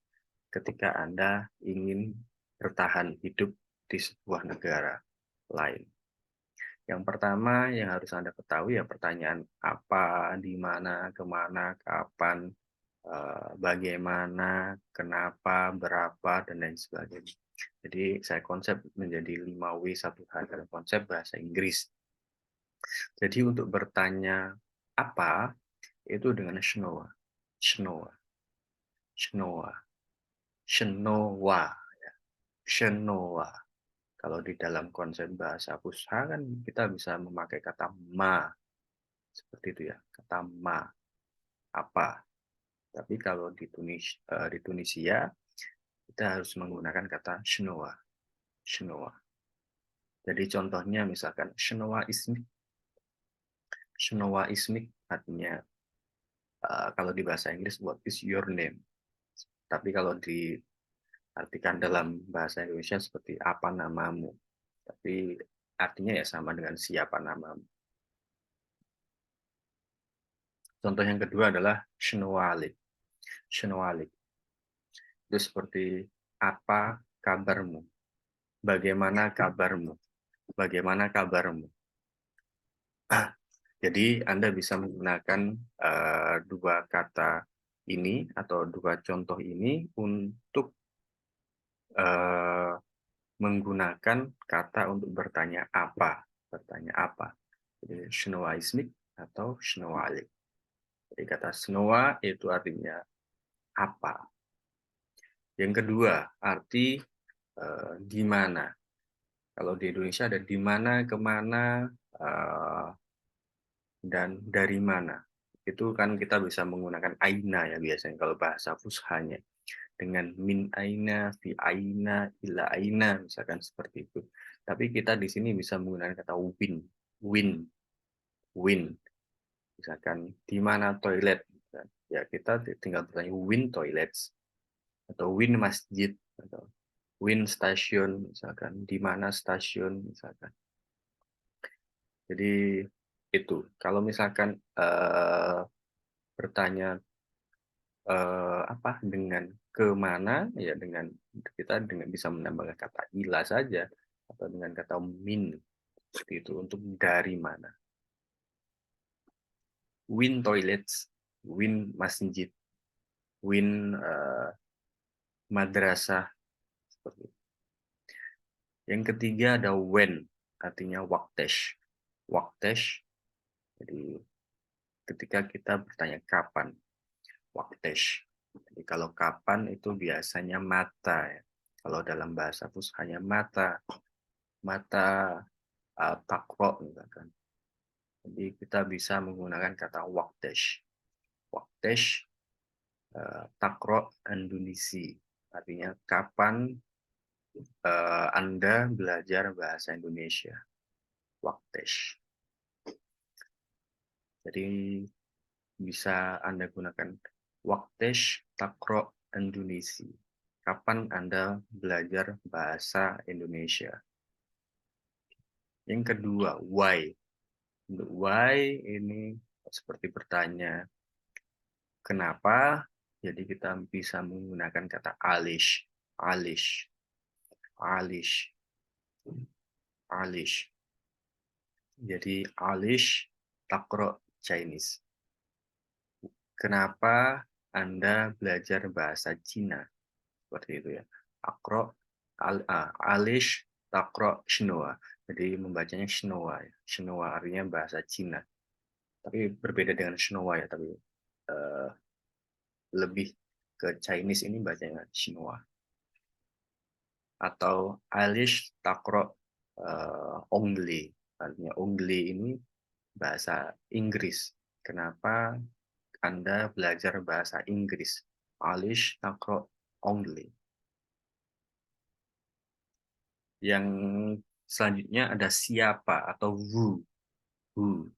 ketika Anda ingin bertahan hidup di sebuah negara lain. Yang pertama yang harus Anda ketahui ya pertanyaan apa, di mana, kemana, kapan, bagaimana, kenapa, berapa, dan lain sebagainya. Jadi saya konsep menjadi 5W1H dalam konsep bahasa Inggris. Jadi untuk bertanya apa, itu dengan Shnoa. Shnoa. Shnoa. Shnoa. Shnoa. Kalau di dalam konsep bahasa Fusha kan kita bisa memakai kata ma. Seperti itu ya. Kata ma. Apa. Tapi kalau di Tunisia, kita harus menggunakan kata Shnoa. Shnoa. Jadi contohnya misalkan Shnoa ismik. Shnoa ismik artinya kalau di bahasa Inggris what is your name. Tapi kalau diartikan dalam bahasa Indonesia seperti apa namamu. Tapi artinya ya sama dengan siapa namamu. Contoh yang kedua adalah Shnoalik. Shnoalik. Itu seperti apa kabarmu? Bagaimana kabarmu? Bagaimana kabarmu? Jadi Anda bisa menggunakan dua kata ini atau dua contoh ini untuk uh, menggunakan kata untuk bertanya apa. Bertanya apa. Jadi Shnoaismik atau Shnoalik. Jadi kata Shnoa itu artinya apa. Yang kedua, arti di mana. Kalau di Indonesia ada di mana, kemana, uh, dan dari mana. Itu kan kita bisa menggunakan aina ya biasanya kalau bahasa fushanya. Dengan min aina, fi aina, ila aina, misalkan seperti itu. Tapi kita di sini bisa menggunakan kata win, win, win. Misalkan di mana toilet, ya kita tinggal bertanya win toilets atau win masjid atau win stasiun, misalkan di mana stasiun, misalkan. Jadi itu. Kalau misalkan bertanya apa dengan kemana ya dengan kita dengan bisa menambahkan kata ila saja atau dengan kata min seperti itu untuk dari mana. Win toilets, win masjid, win madrasah seperti itu. Yang ketiga ada when, artinya waktesh. Waktesh, jadi ketika kita bertanya kapan, waktesh. Jadi kalau kapan itu biasanya mata ya. Kalau dalam bahasa Fushanya mata, mata takro misalkan. Jadi kita bisa menggunakan kata waktesh. Waktesh takro Indonesi. Artinya kapan Anda belajar bahasa Indonesia. Waktesh. Jadi bisa Anda gunakan waktesh takro Indonesi. Kapan Anda belajar bahasa Indonesia? Yang kedua, why. Untuk why ini seperti bertanya kenapa, jadi kita bisa menggunakan kata alish, alish, alish, alish. Jadi alish takro Chinese. Kenapa Anda belajar bahasa Cina? Seperti itu ya. Akro, alish takro Shinoa. Jadi membacanya Shinoa. Shinoa artinya bahasa Cina. Tapi berbeda dengan Shinoa ya, tapi lebih ke Chinese ini bacanya Xinhua. Atau Alish Takro Ongli. Artinya Ongli ini bahasa Inggris. Kenapa Anda belajar bahasa Inggris? Alish Takro Ongli. Yang selanjutnya ada siapa atau who. Who.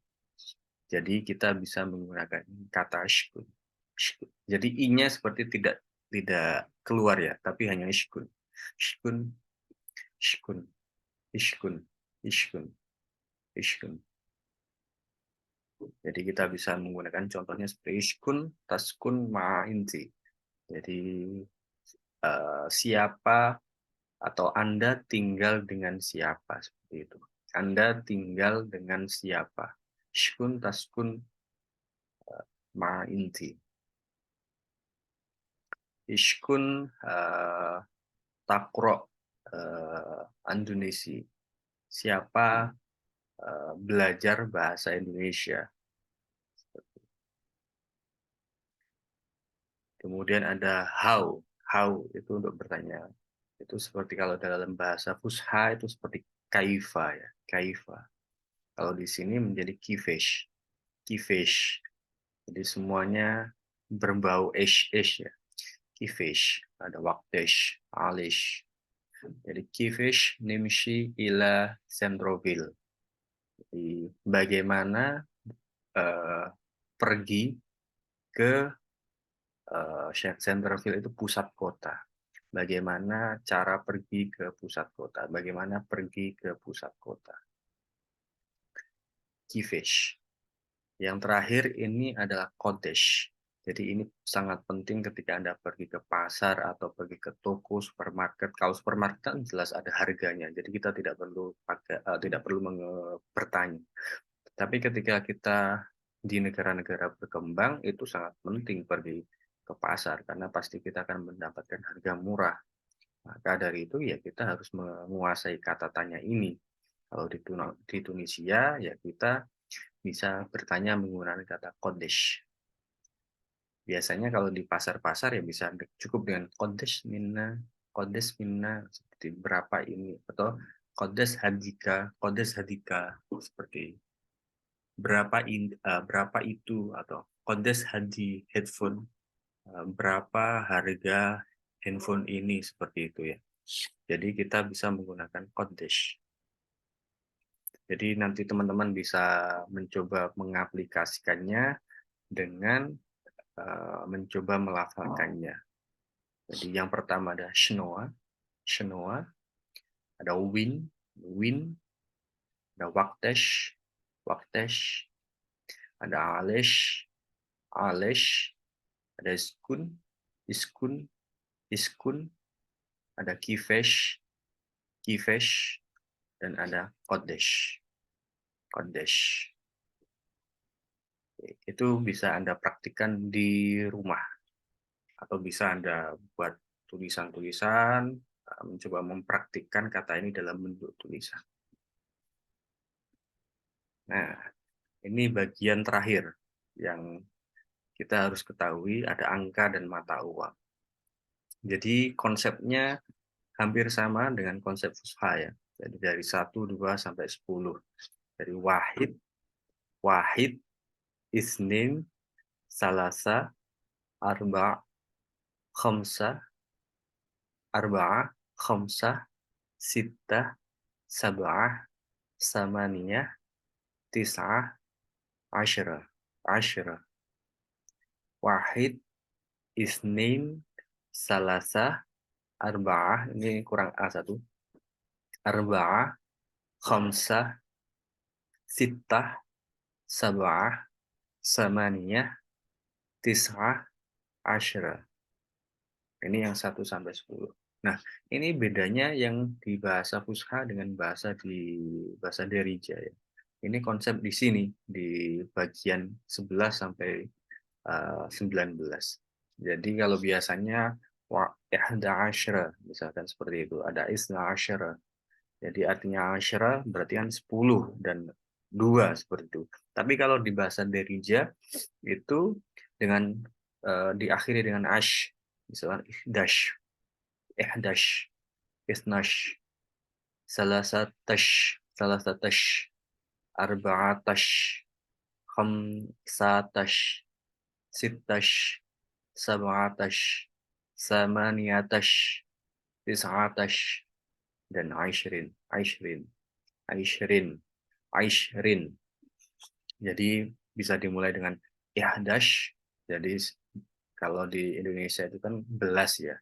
Jadi kita bisa menggunakan kata shkun. Jadi i-nya seperti tidak keluar ya, tapi hanya shkun. Shkun, shkun, ishkun, ishkun, ishkun. Jadi kita bisa menggunakan contohnya seperti ishkun, taskun, ma'inti. Jadi siapa atau Anda tinggal dengan siapa seperti itu. Anda tinggal dengan siapa? Ishkun, taskun, ma'inti. Ishkun takro Indonesia. Siapa belajar bahasa Indonesia. Kemudian ada how. How itu untuk bertanya. Itu seperti kalau dalam bahasa Fusha itu seperti kaifa ya, kaifa. Kalau di sini menjadi kifish. Kifish. Jadi semuanya berbau ish ya. Kifish, ada waktesh, alish. Jadi kifish nimshi ila Centroville. Jadi bagaimana pergi ke Centerville itu pusat kota. Bagaimana cara pergi ke pusat kota? Bagaimana pergi ke pusat kota? Kifish. Yang terakhir ini adalah Kodesh. Jadi ini sangat penting ketika Anda pergi ke pasar atau pergi ke toko, supermarket. Kalau supermarket kan jelas ada harganya, jadi kita tidak perlu bertanya. Tapi ketika kita di negara-negara berkembang, itu sangat penting pergi ke pasar, karena pasti kita akan mendapatkan harga murah. Maka dari itu ya kita harus menguasai kata tanya ini. Kalau di Tunisia, ya kita bisa bertanya menggunakan kata kodesh. Biasanya kalau di pasar-pasar ya bisa cukup dengan kodesh minna seperti berapa ini, atau kodesh hadika seperti berapa itu, atau kodesh hadi headphone, berapa harga handphone ini, seperti itu ya. Jadi kita bisa menggunakan kodesh. Jadi nanti teman-teman bisa mencoba mengaplikasikannya dengan mencoba melafalkannya. Jadi yang pertama ada shnoa, ada win, ada waktesh, ada alesh, ada iskun, ada kifesh, dan ada kodesh. Itu bisa Anda praktikkan di rumah, atau bisa Anda buat tulisan-tulisan, mencoba mempraktikkan kata ini dalam bentuk tulisan. Nah, ini bagian terakhir yang kita harus ketahui, ada angka dan mata uang. Jadi konsepnya hampir sama dengan konsep Fusha ya. Jadi dari 1, 2, sampai 10. Dari wahid, isnin, salasa, arba, khamsa, sittah, sab'ah, samaniyah, tis'ah, asyra. Wahid, isnin, salasa, arba'ah, ini kurang A1. Arba'ah, khamsah, sittah, sab'ah, samaniyah, tis'ah, asyra. Ini yang 1 sampai 10. Nah, ini bedanya yang di bahasa Fusha dengan bahasa Derija ya. Ini konsep di sini, di bagian 11 sampai 19. Jadi kalau biasanya ihda asyra, misalkan seperti itu, ada isna asyra. Jadi artinya asyra berarti kan 10 dan 2 seperti itu. Tapi kalau di bahasa Derija itu dengan diakhiri dengan ash, misalkan ihdash, isnash, salasatash, arba'atash, khamsatash, sittash, sab'atash, samaniyatash, tis'atash, dan aishrin. Jadi bisa dimulai dengan ihdash. Jadi kalau di Indonesia itu kan belas ya.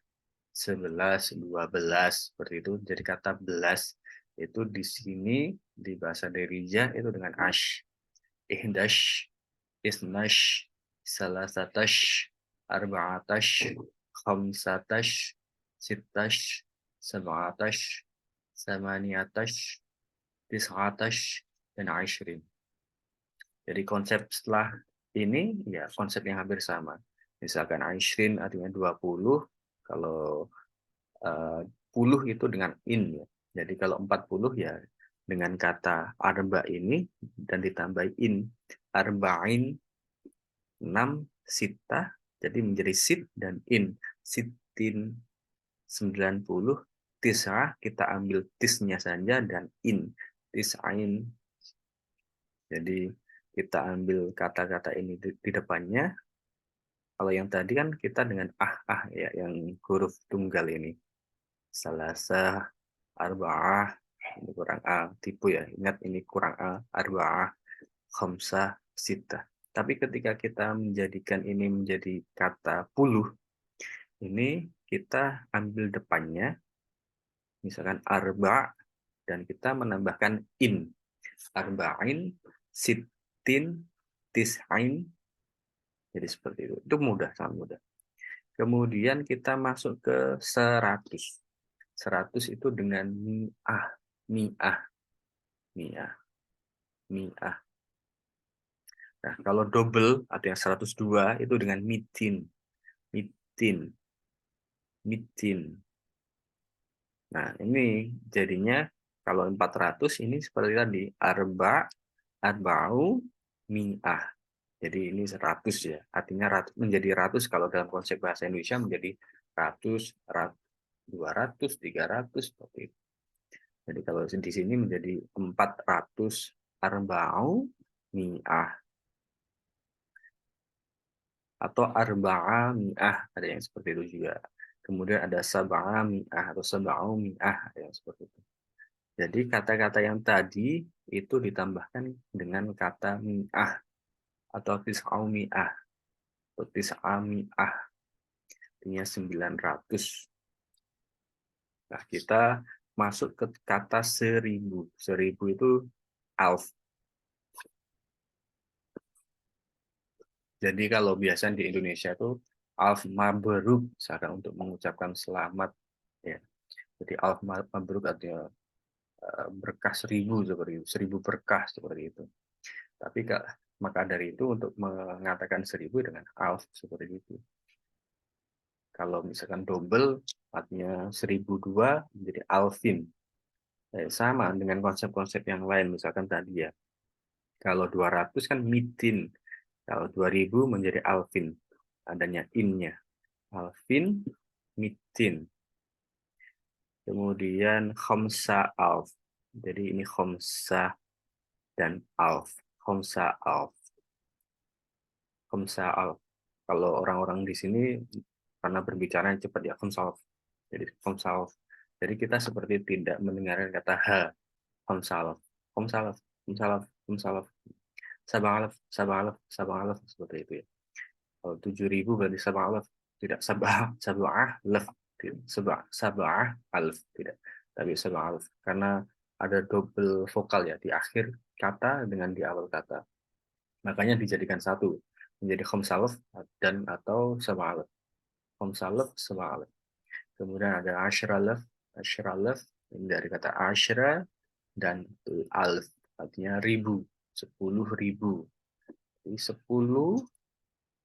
11, 12 seperti itu. Jadi kata belas itu di sini di bahasa Derija itu dengan ash. Ihdash, isnash, salasatash, arba'atash, khamsatash, sittash, sab'atash, samaniyatash, tis'atash, dan aishrin. Jadi konsep setelah ini ya konsep yang hampir sama. Misalkan aishrin artinya 20, kalau puluh itu dengan in ya. Jadi kalau 40 ya dengan kata arba ini dan ditambah in. Arba'in 6 sita jadi menjadi sit dan in. Sitin 90 tis'ah kita ambil tisnya saja dan in. Tis'ain. Jadi kita ambil kata-kata ini di depannya. Kalau yang tadi kan kita dengan ya yang huruf tunggal ini. Salasa, arba'ah, ini kurang a, tipu ya. Ingat ini kurang a, arba'ah, khamsah, sita. Tapi ketika kita menjadikan ini menjadi kata puluh, ini kita ambil depannya, misalkan arba, dan kita menambahkan in. Arba'in, sitin, tis'ain. Jadi seperti itu. Itu mudah, sangat mudah. Kemudian kita masuk ke 100. 100 itu dengan mi'ah, mi'ah, mi'ah, mi'ah. Nah, kalau double atau yang 102 itu dengan mitin, mitin, mitin. Nah, ini jadinya kalau 400 ini seperti tadi, arba, arba'u, mi'ah. Jadi ini 100 ya. Artinya menjadi ratus kalau dalam konsep bahasa Indonesia menjadi ratus, 200, 300 seperti itu. Jadi kalau di sini menjadi 400 arba'u mi'ah atau arba'a mi'ah, ada yang seperti itu juga. Kemudian ada sab'a mi'ah atau sab'u mi'ah, ada yang seperti itu. Jadi kata-kata yang tadi itu ditambahkan dengan kata mi'ah atau tis'au mi'ah atau tis'a mi'ah, artinya 900. Nah, kita masuk ke kata 1000. 1000 itu alf. Jadi kalau biasa di Indonesia itu alf mabruk, misalkan untuk mengucapkan selamat ya. Jadi alf mabruk artinya berkah 1000 seperti itu, 1000 berkah seperti itu. Tapi maka dari itu untuk mengatakan 1000 dengan alf seperti itu. Kalau misalkan double artinya 1002 menjadi alfin. Sama dengan konsep-konsep yang lain misalkan tadi ya. Kalau 200 kan mitin. Kalau 2000 menjadi alfin. Adanya in-nya. Alfin, mitin. Kemudian khamsa alf. Jadi ini khamsa dan alf. Khamsa alf. Khamsa alf. Kalau orang-orang di sini karena berbicara cepat ya khamsa alf. Jadi khamsa alf. Jadi kita seperti tidak mendengarkan kata ha. Khamsa alf. Khamsa alf. Khamsa alf. Khamsa alf. Sabang alaf, sabang alaf, sabang alaf seperti itu ya. Kalau 7000 berarti sabang alaf, tidak sabah alaf, sabah alaf tidak, tapi sabang alaf karena ada double vokal ya di akhir kata dengan di awal kata. Makanya dijadikan satu menjadi khamsalaf dan atau sabang alaf. Khamsalaf, sabang alaf. Kemudian ada ashralaf, ashralaf dari kata ashra dan alf artinya ribu, 10.000. Jadi 10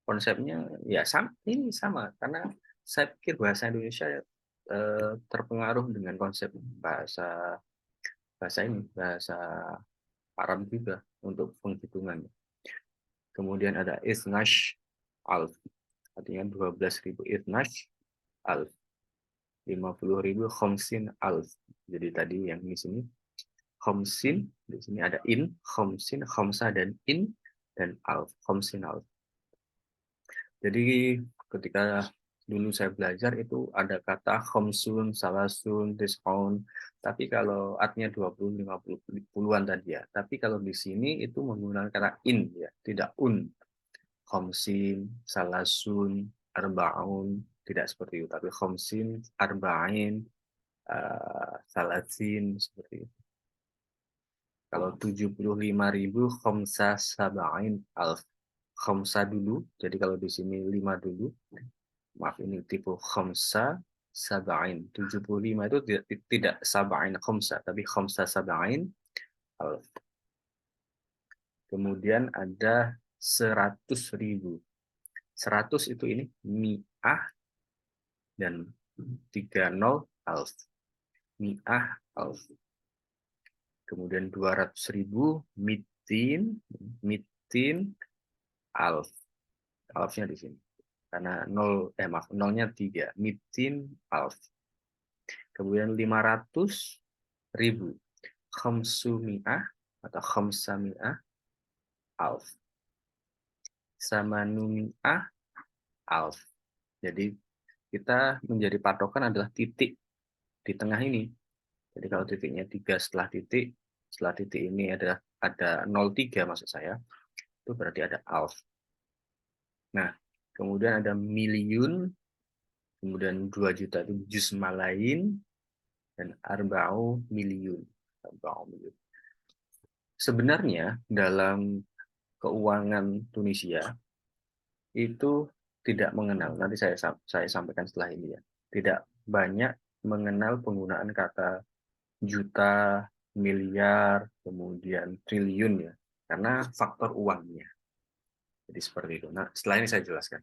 konsepnya ya sama, ini sama karena saya pikir bahasa Indonesia terpengaruh dengan konsep bahasa bahasa ini bahasa Arab juga untuk penghitungan. Kemudian ada isnash alf artinya 12.000 isnash alf, 50.000 khamsin alf. Jadi tadi yang di sini khamsin, di sini ada in, khamsin, khamsa dan in dan alf, khamsin alf. Jadi ketika dulu saya belajar itu ada kata khamsun, salasun, tis'aun. Tapi kalau artinya 20, 50, puluhan tadi ya. Tapi kalau di sini itu menggunakan kata in ya, tidak un. Khamsin, salasun, arba'un, tidak seperti itu. Tapi khamsin, arba'in, salasin, seperti itu. Kalau 75.000 khamsa sab'ain alf. Khamsa dulu, jadi kalau di sini 5 dulu. Maaf ini tipe khamsa sab'ain. 75 itu tidak sab'ain khamsa, tapi khamsa sab'ain alf. Kemudian ada 100.000. 100 itu ini mi'ah dan 30 alf. mi'ah alf. Kemudian 200.000 mitin, mitin alf. Alfnya di sini. Karena maaf, nolnya 3. Mitin alf. Kemudian 500.000. Khamsumi'ah atau khamsami'ah alf. Samanumi'ah alf. Jadi kita menjadi patokan adalah titik di tengah ini. Jadi kalau titiknya 3 setelah titik ini ada 03 maksud saya, itu berarti ada alf. Nah, kemudian ada miliun, kemudian 2 juta itu juz malain, dan arba'u miliun. Sebenarnya dalam keuangan Tunisia itu tidak mengenal, nanti saya sampaikan setelah ini ya, tidak banyak mengenal penggunaan kata juta, miliar, kemudian triliun ya, karena faktor uangnya. Jadi seperti itu. Nah, setelah ini saya jelaskan.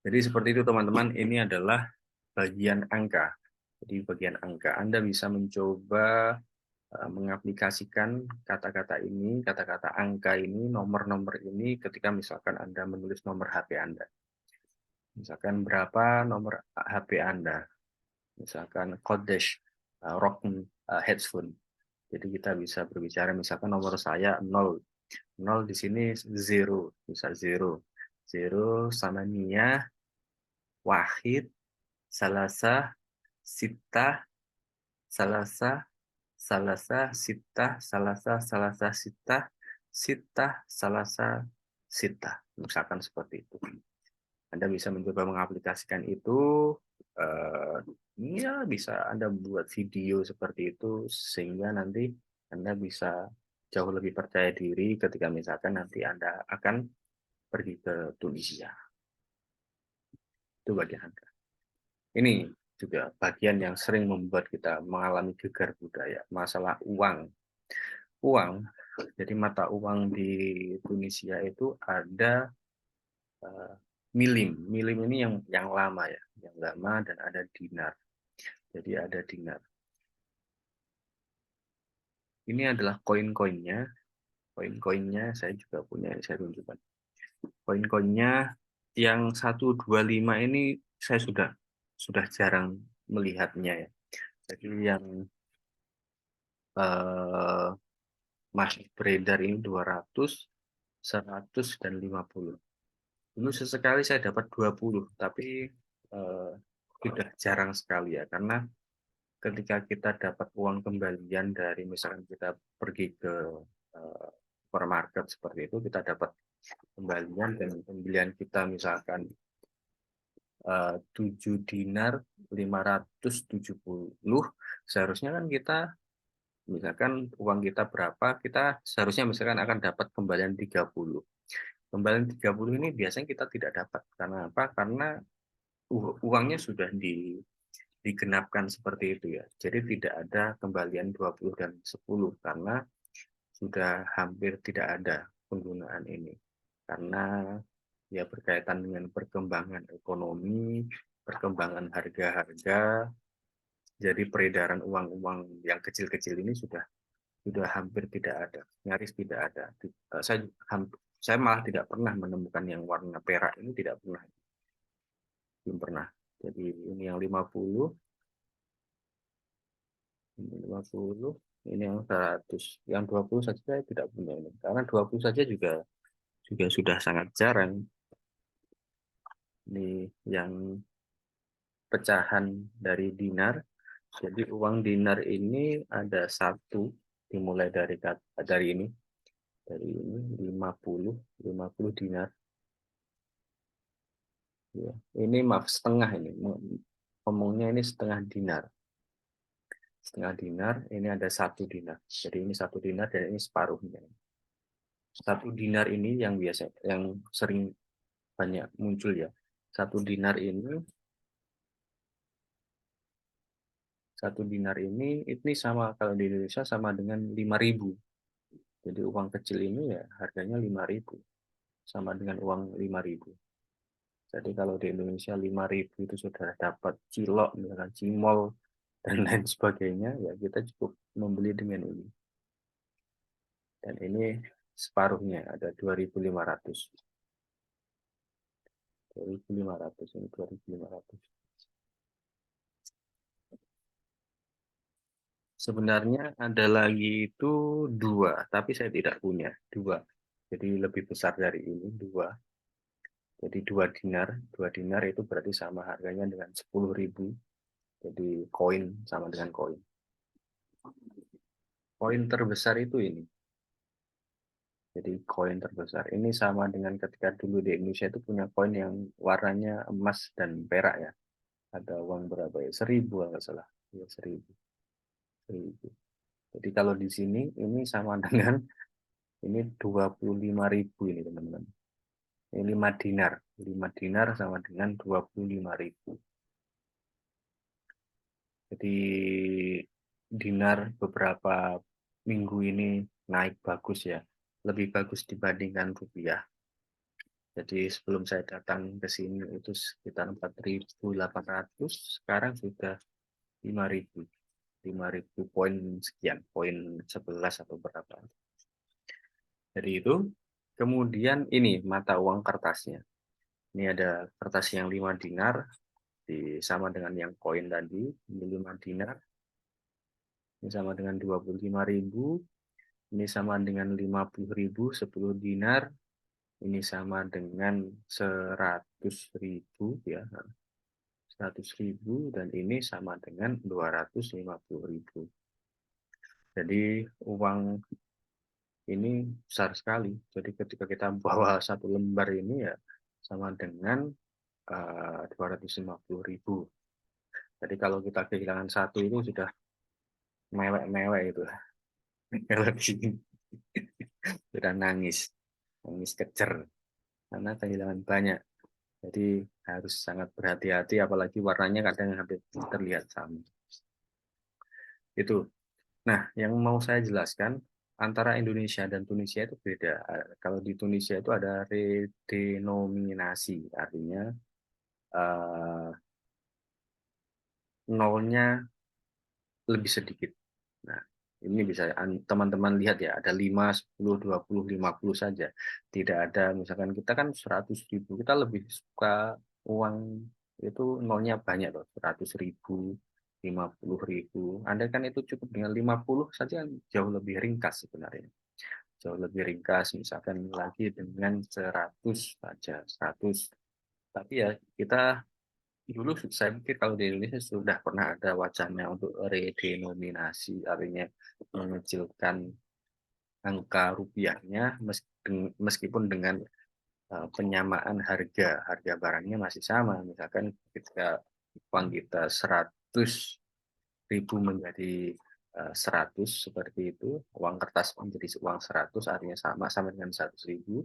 Jadi seperti itu teman-teman, ini adalah bagian angka. Jadi bagian angka, Anda bisa mencoba mengaplikasikan kata-kata ini, kata-kata angka ini, nomor-nomor ini ketika misalkan Anda menulis nomor HP Anda. Misalkan berapa nomor HP Anda? Misalkan Kodesh, Rockn, headphone. Jadi kita bisa berbicara misalkan nomor saya 0. 0 di sini 0, bisa 0. 0 sama Nia, Wahid, Salasa, Sita, Salasa, Salasa, Sita, Salasa, Salasa, Sita, Sita, Salasa, Sita. Misalkan seperti itu. Anda bisa mencoba mengaplikasikan itu, ya bisa Anda buat video seperti itu, sehingga nanti Anda bisa jauh lebih percaya diri ketika misalkan nanti Anda akan pergi ke Tunisia. Itu bagian Anda. Ini juga bagian yang sering membuat kita mengalami gegar budaya, masalah uang. Uang, jadi mata uang di Tunisia itu ada milim. Milim ini yang lama ya, yang lama, dan ada dinar. Jadi ada dinar. Ini adalah koin-koinnya. Koin-koinnya saya juga punya, saya tunjukkan. Koin-koinnya yang 125 ini saya sudah jarang melihatnya ya. Jadi yang eh, masih beredar ini 200, 100, dan 50. Dulu sesekali saya dapat 20, tapi sudah jarang sekali ya, karena ketika kita dapat uang kembalian dari misalkan kita pergi ke supermarket seperti itu, kita dapat kembalian dan pembelian kita misalkan 7 dinar 570, seharusnya kan kita misalkan uang kita berapa, kita seharusnya misalkan akan dapat kembalian 30. Kembalian 30 ini biasanya kita tidak dapat. Karena apa? Karena uangnya sudah digenapkan seperti itu ya. Jadi tidak ada kembalian 20 dan 10 karena sudah hampir tidak ada penggunaan ini. Karena ya berkaitan dengan perkembangan ekonomi, perkembangan harga-harga, jadi peredaran uang-uang yang kecil-kecil ini sudah hampir tidak ada, nyaris tidak ada. Saya malah tidak pernah menemukan yang warna perak ini, tidak pernah, belum pernah. Jadi ini yang 50, ini 50, ini yang 100, yang 20 saja saya tidak punya ini. Karena 20 saja juga sudah sangat jarang. Ini yang pecahan dari dinar. Jadi uang dinar ini ada satu, dimulai dari ini, dari ini 50 dinar. Ya, ini maaf setengah ini, ngomongnya ini setengah dinar. Setengah dinar, ini ada 1 dinar. Jadi ini 1 dinar dan ini separuhnya. 1 dinar ini yang biasa, yang sering banyak muncul ya. 1 dinar ini, 1 dinar ini sama kalau di Indonesia sama dengan 5.000. Jadi uang kecil ini ya harganya 5.000, sama dengan uang 5.000. Jadi kalau di Indonesia 5.000 itu sudah dapat cilok, misalkan cimol, dan lain sebagainya, ya kita cukup membeli dengan ini. Dan ini separuhnya, ada 2.500. 2.500, ini 2.500. Sebenarnya ada lagi itu dua, tapi saya tidak punya dua. Jadi lebih besar dari ini, dua. Jadi 2 dinar, 2 dinar itu berarti sama harganya dengan 10.000. Jadi koin sama dengan koin. Koin terbesar itu ini. Jadi koin terbesar. Ini sama dengan ketika dulu di Indonesia itu punya koin yang warnanya emas dan perak ya. Ada uang berapa ya? 1.000 nggak salah. Ya, 1.000. 1.000. Jadi kalau di sini ini sama dengan ini 25.000 ini teman-teman. Ini 5 dinar. 5 dinar sama dengan 25.000. Jadi dinar beberapa minggu ini naik bagus ya. Lebih bagus dibandingkan rupiah. Jadi sebelum saya datang ke sini itu sekitar 4.800, sekarang sudah 5.000. 5.000 poin sekian, poin 11 atau berapa. Jadi itu, kemudian ini mata uang kertasnya. Ini ada kertas yang 5 dinar, sama dengan yang koin tadi, ini 5 dinar, ini sama dengan 25.000, ini sama dengan 50.000, 10 dinar, ini sama dengan 100.000 ya, 100.000, dan ini sama dengan 250.000. Jadi uang ini besar sekali. Jadi ketika kita bawa satu lembar ini ya sama dengan 250.000. Jadi kalau kita kehilangan satu itu sudah mewek-mewek itu. Kalau di sini sudah nangis, nangis kecer karena kehilangan banyak. Jadi harus sangat berhati-hati, apalagi warnanya kadang hampir terlihat sama. Itu. Nah, yang mau saya jelaskan antara Indonesia dan Tunisia itu beda. Kalau di Tunisia itu ada redenominasi, artinya uh, nolnya lebih sedikit. Nah, ini bisa teman-teman lihat ya, ada 5, 10, 20, 50 saja. Tidak ada, misalkan kita kan 100.000, kita lebih suka uang itu nolnya banyak loh, 100.000, 50.000. Anda kan itu cukup dengan 50 saja jauh lebih ringkas sebenarnya. Jauh lebih ringkas, misalkan lagi dengan 100 saja, 100. Tapi ya kita dulu saya pikir kalau di Indonesia sudah pernah ada wacana untuk redenominasi, artinya mengecilkan angka rupiahnya meskipun dengan penyamaan harga barangnya masih sama. Misalkan ketika uang kita 100.000 menjadi 100 seperti itu, uang kertas menjadi uang 100 artinya sama dengan 100.000.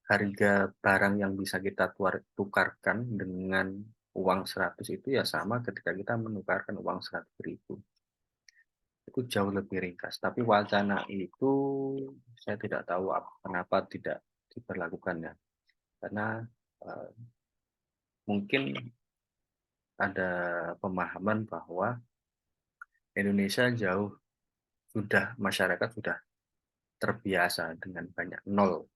Harga barang yang bisa kita tukarkan dengan uang 100 itu ya sama ketika kita menukarkan uang 100.000. Itu jauh lebih ringkas. Tapi wacana itu saya tidak tahu kenapa tidak diberlakukan ya. Karena uh, mungkin ada pemahaman bahwa Indonesia masyarakat sudah terbiasa dengan banyak nol.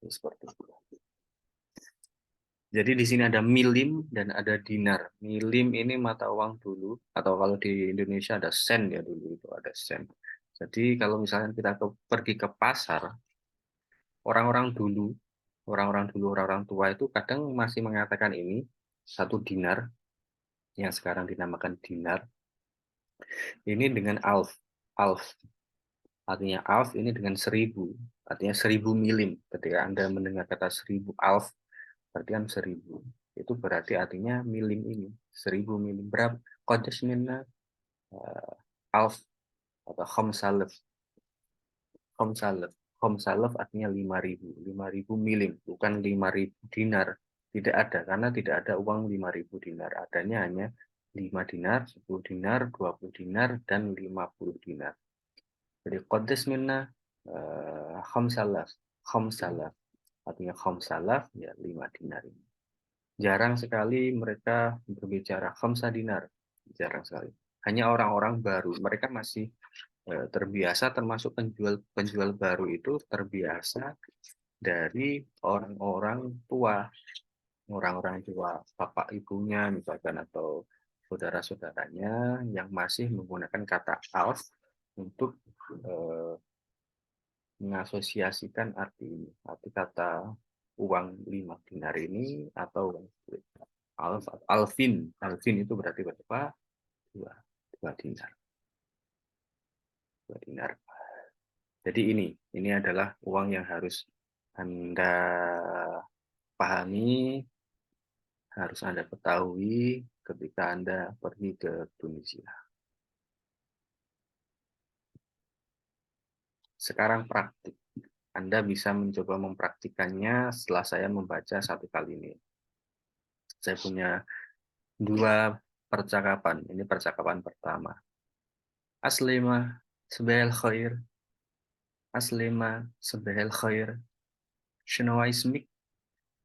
Seperti itu. Jadi di sini ada milim dan ada dinar. Milim ini mata uang dulu, atau kalau di Indonesia ada sen ya dulu itu ada sen. Jadi kalau misalnya kita pergi ke pasar, orang-orang dulu, orang-orang tua itu kadang masih mengatakan ini 1 dinar yang sekarang dinamakan dinar. Ini dengan alf artinya alf ini dengan 1.000, artinya 1.000 milim. Ketika Anda mendengar kata 1.000 alf, berarti kan 1.000. Itu berarti artinya milim ini 1.000 milim. Berapa? Kodes minna alf atau khamsalaf. Khamsalaf artinya 5.000. 5.000 milim, bukan 5.000 dinar. Tidak ada, karena tidak ada uang 5.000 dinar. Adanya hanya 5 dinar, 10 dinar, 20 dinar, dan 50 dinar. Jadi kodes minna khamsalaf. Khamsalaf artinya khamsalaf ya 5 dinar ini. Jarang sekali mereka berbicara khamsa dinar, jarang sekali. Hanya orang-orang baru, mereka masih terbiasa, termasuk penjual baru itu terbiasa dari orang-orang tua, orang-orang tua, bapak ibunya misalkan, atau saudara-saudaranya yang masih menggunakan kata alf untuk eh, mengasosiasikan arti ini, arti kata uang 5 dinar ini atau uang kulit. Alvin, Alvin itu berarti berapa? Dua dinar, dua dinar. Jadi ini adalah uang yang harus Anda pahami, harus Anda ketahui ketika Anda pergi ke Tunisia. Sekarang praktik. Anda bisa mencoba mempraktikannya setelah saya membaca satu kali ini. Saya punya dua percakapan. Ini percakapan pertama. Aslima sebel khair. Aslima sebel khair. Shnoa ismik.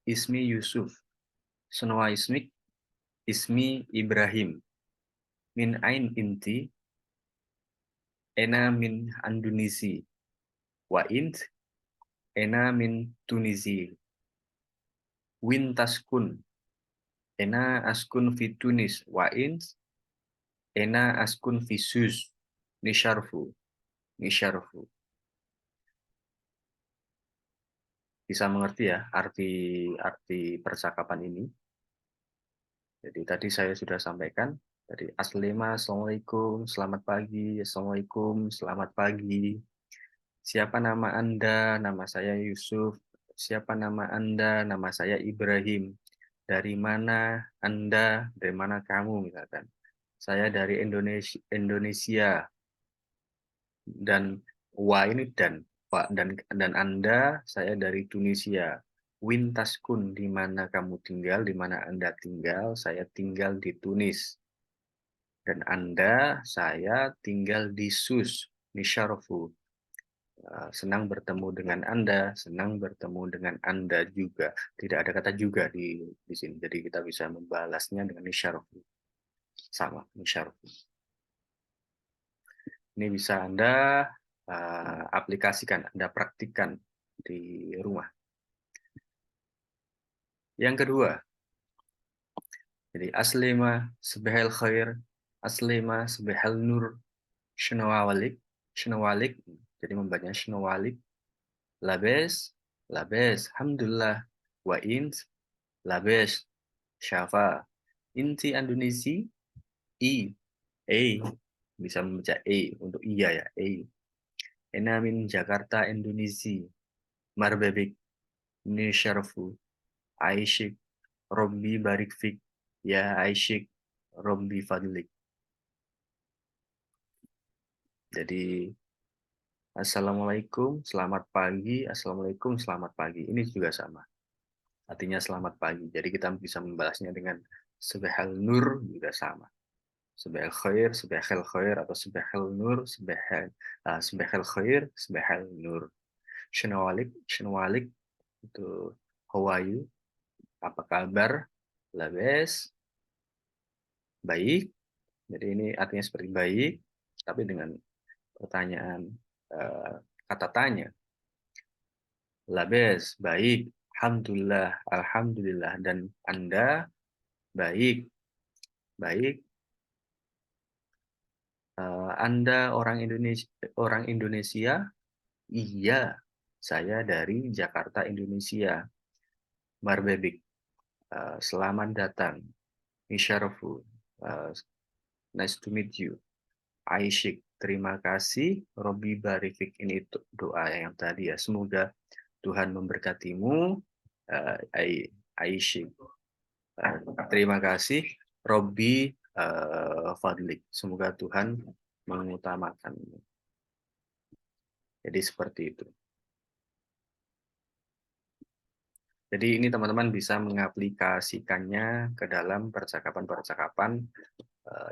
Ismi Yusuf. Shnoa ismik. Ismi Ibrahim. Min ain inti. Ena min Andunisi. Wa int. Ena min Tunisi. Win taskun. Ena askun fi Tunis. Wa int. Ena askun fi Sus. Nisharfu. Nisharfu. Bisa mengerti ya arti arti percakapan ini. Jadi tadi saya sudah sampaikan dari Aslema, Assalamualaikum, selamat pagi, Assalamualaikum, selamat pagi. Siapa nama Anda? Nama saya Yusuf. Siapa nama Anda? Nama saya Ibrahim. Dari mana Anda? Dari mana kamu misalkan? Saya dari Indonesia, Indonesia. Dan wa ini dan Pak dan Anda, saya dari Tunisia. Wintaskun, di mana kamu tinggal, di mana Anda tinggal, saya tinggal di Tunis. Dan Anda, saya tinggal di Sus, Nisharfu. Senang bertemu dengan Anda, senang bertemu dengan Anda juga. Tidak ada kata juga di sini, jadi kita bisa membalasnya dengan Nisharfu. Sama, Nisharfu. Ini bisa Anda aplikasikan, Anda praktikkan di rumah. Yang kedua, jadi aslima sebehel khair, aslima sebehel nur, shenawalik, shenawalik, jadi membacanya shenawalik, labes, labes, alhamdulillah, wa int, labes, syafa, inti Indonesi, i, a, bisa membaca a untuk iya ya, a. Enamin Jakarta, Indonesia, marbebik, Nisharfu, Aisyik, Robbi Barik Fik, ya Aisyik, Robbi Fadlik. Jadi, Assalamualaikum, selamat pagi, Assalamualaikum, selamat pagi. Ini juga sama, artinya selamat pagi. Jadi kita bisa membalasnya dengan sebehal nur juga sama. Sebehal khair, sebehal khair, atau sebehal nur, sebehal khair, sebehal nur. Shenawalik, shenawalik, itu how are you? Apa kabar? Labes, baik. Jadi ini artinya seperti baik, tapi dengan pertanyaan eh, kata tanya. Labes, baik. Alhamdulillah, alhamdulillah. Dan Anda baik, baik. Anda orang Indonesia, orang Indonesia? Iya, saya dari Jakarta, Indonesia. Marbebik, selamat datang. Nisharofu, nice to meet you. Aisyik, terima kasih. Robi Barifik, ini doa yang tadi ya. Semoga Tuhan memberkatimu. Aisyik, terima kasih. Robi Fadlik, semoga Tuhan mengutamakanmu. Jadi seperti itu. Jadi ini teman-teman bisa mengaplikasikannya ke dalam percakapan-percakapan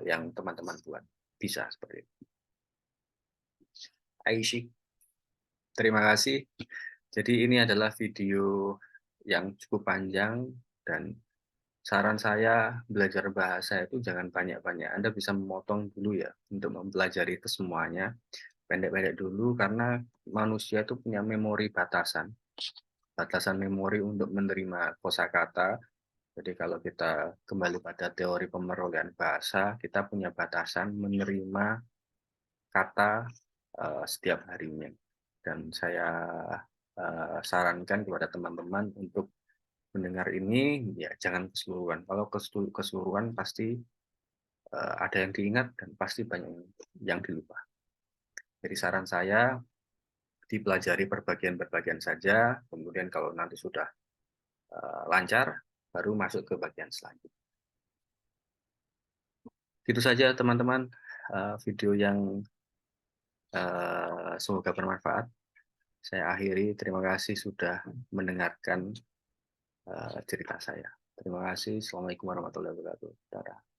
yang teman-teman buat. Bisa seperti itu. Aisyik, terima kasih. Jadi ini adalah video yang cukup panjang dan saran saya belajar bahasa itu jangan banyak-banyak. Anda bisa memotong dulu ya untuk mempelajari itu semuanya, pendek-pendek dulu karena manusia itu punya memori batasan, batasan memori untuk menerima kosakata. Jadi kalau kita kembali pada teori pemerolehan bahasa, kita punya batasan menerima kata, setiap harinya. Dan saya, sarankan kepada teman-teman untuk mendengar ini, ya jangan keseluruhan. Kalau keseluruhan pasti, ada yang diingat dan pasti banyak yang dilupa. Jadi saran saya, dipelajari berbagian-berbagian saja, kemudian kalau nanti sudah, lancar, baru masuk ke bagian selanjutnya. Itu saja teman-teman, video yang, semoga bermanfaat. Saya akhiri, terima kasih sudah mendengarkan, cerita saya. Terima kasih. Assalamualaikum warahmatullahi wabarakatuh. Dadah.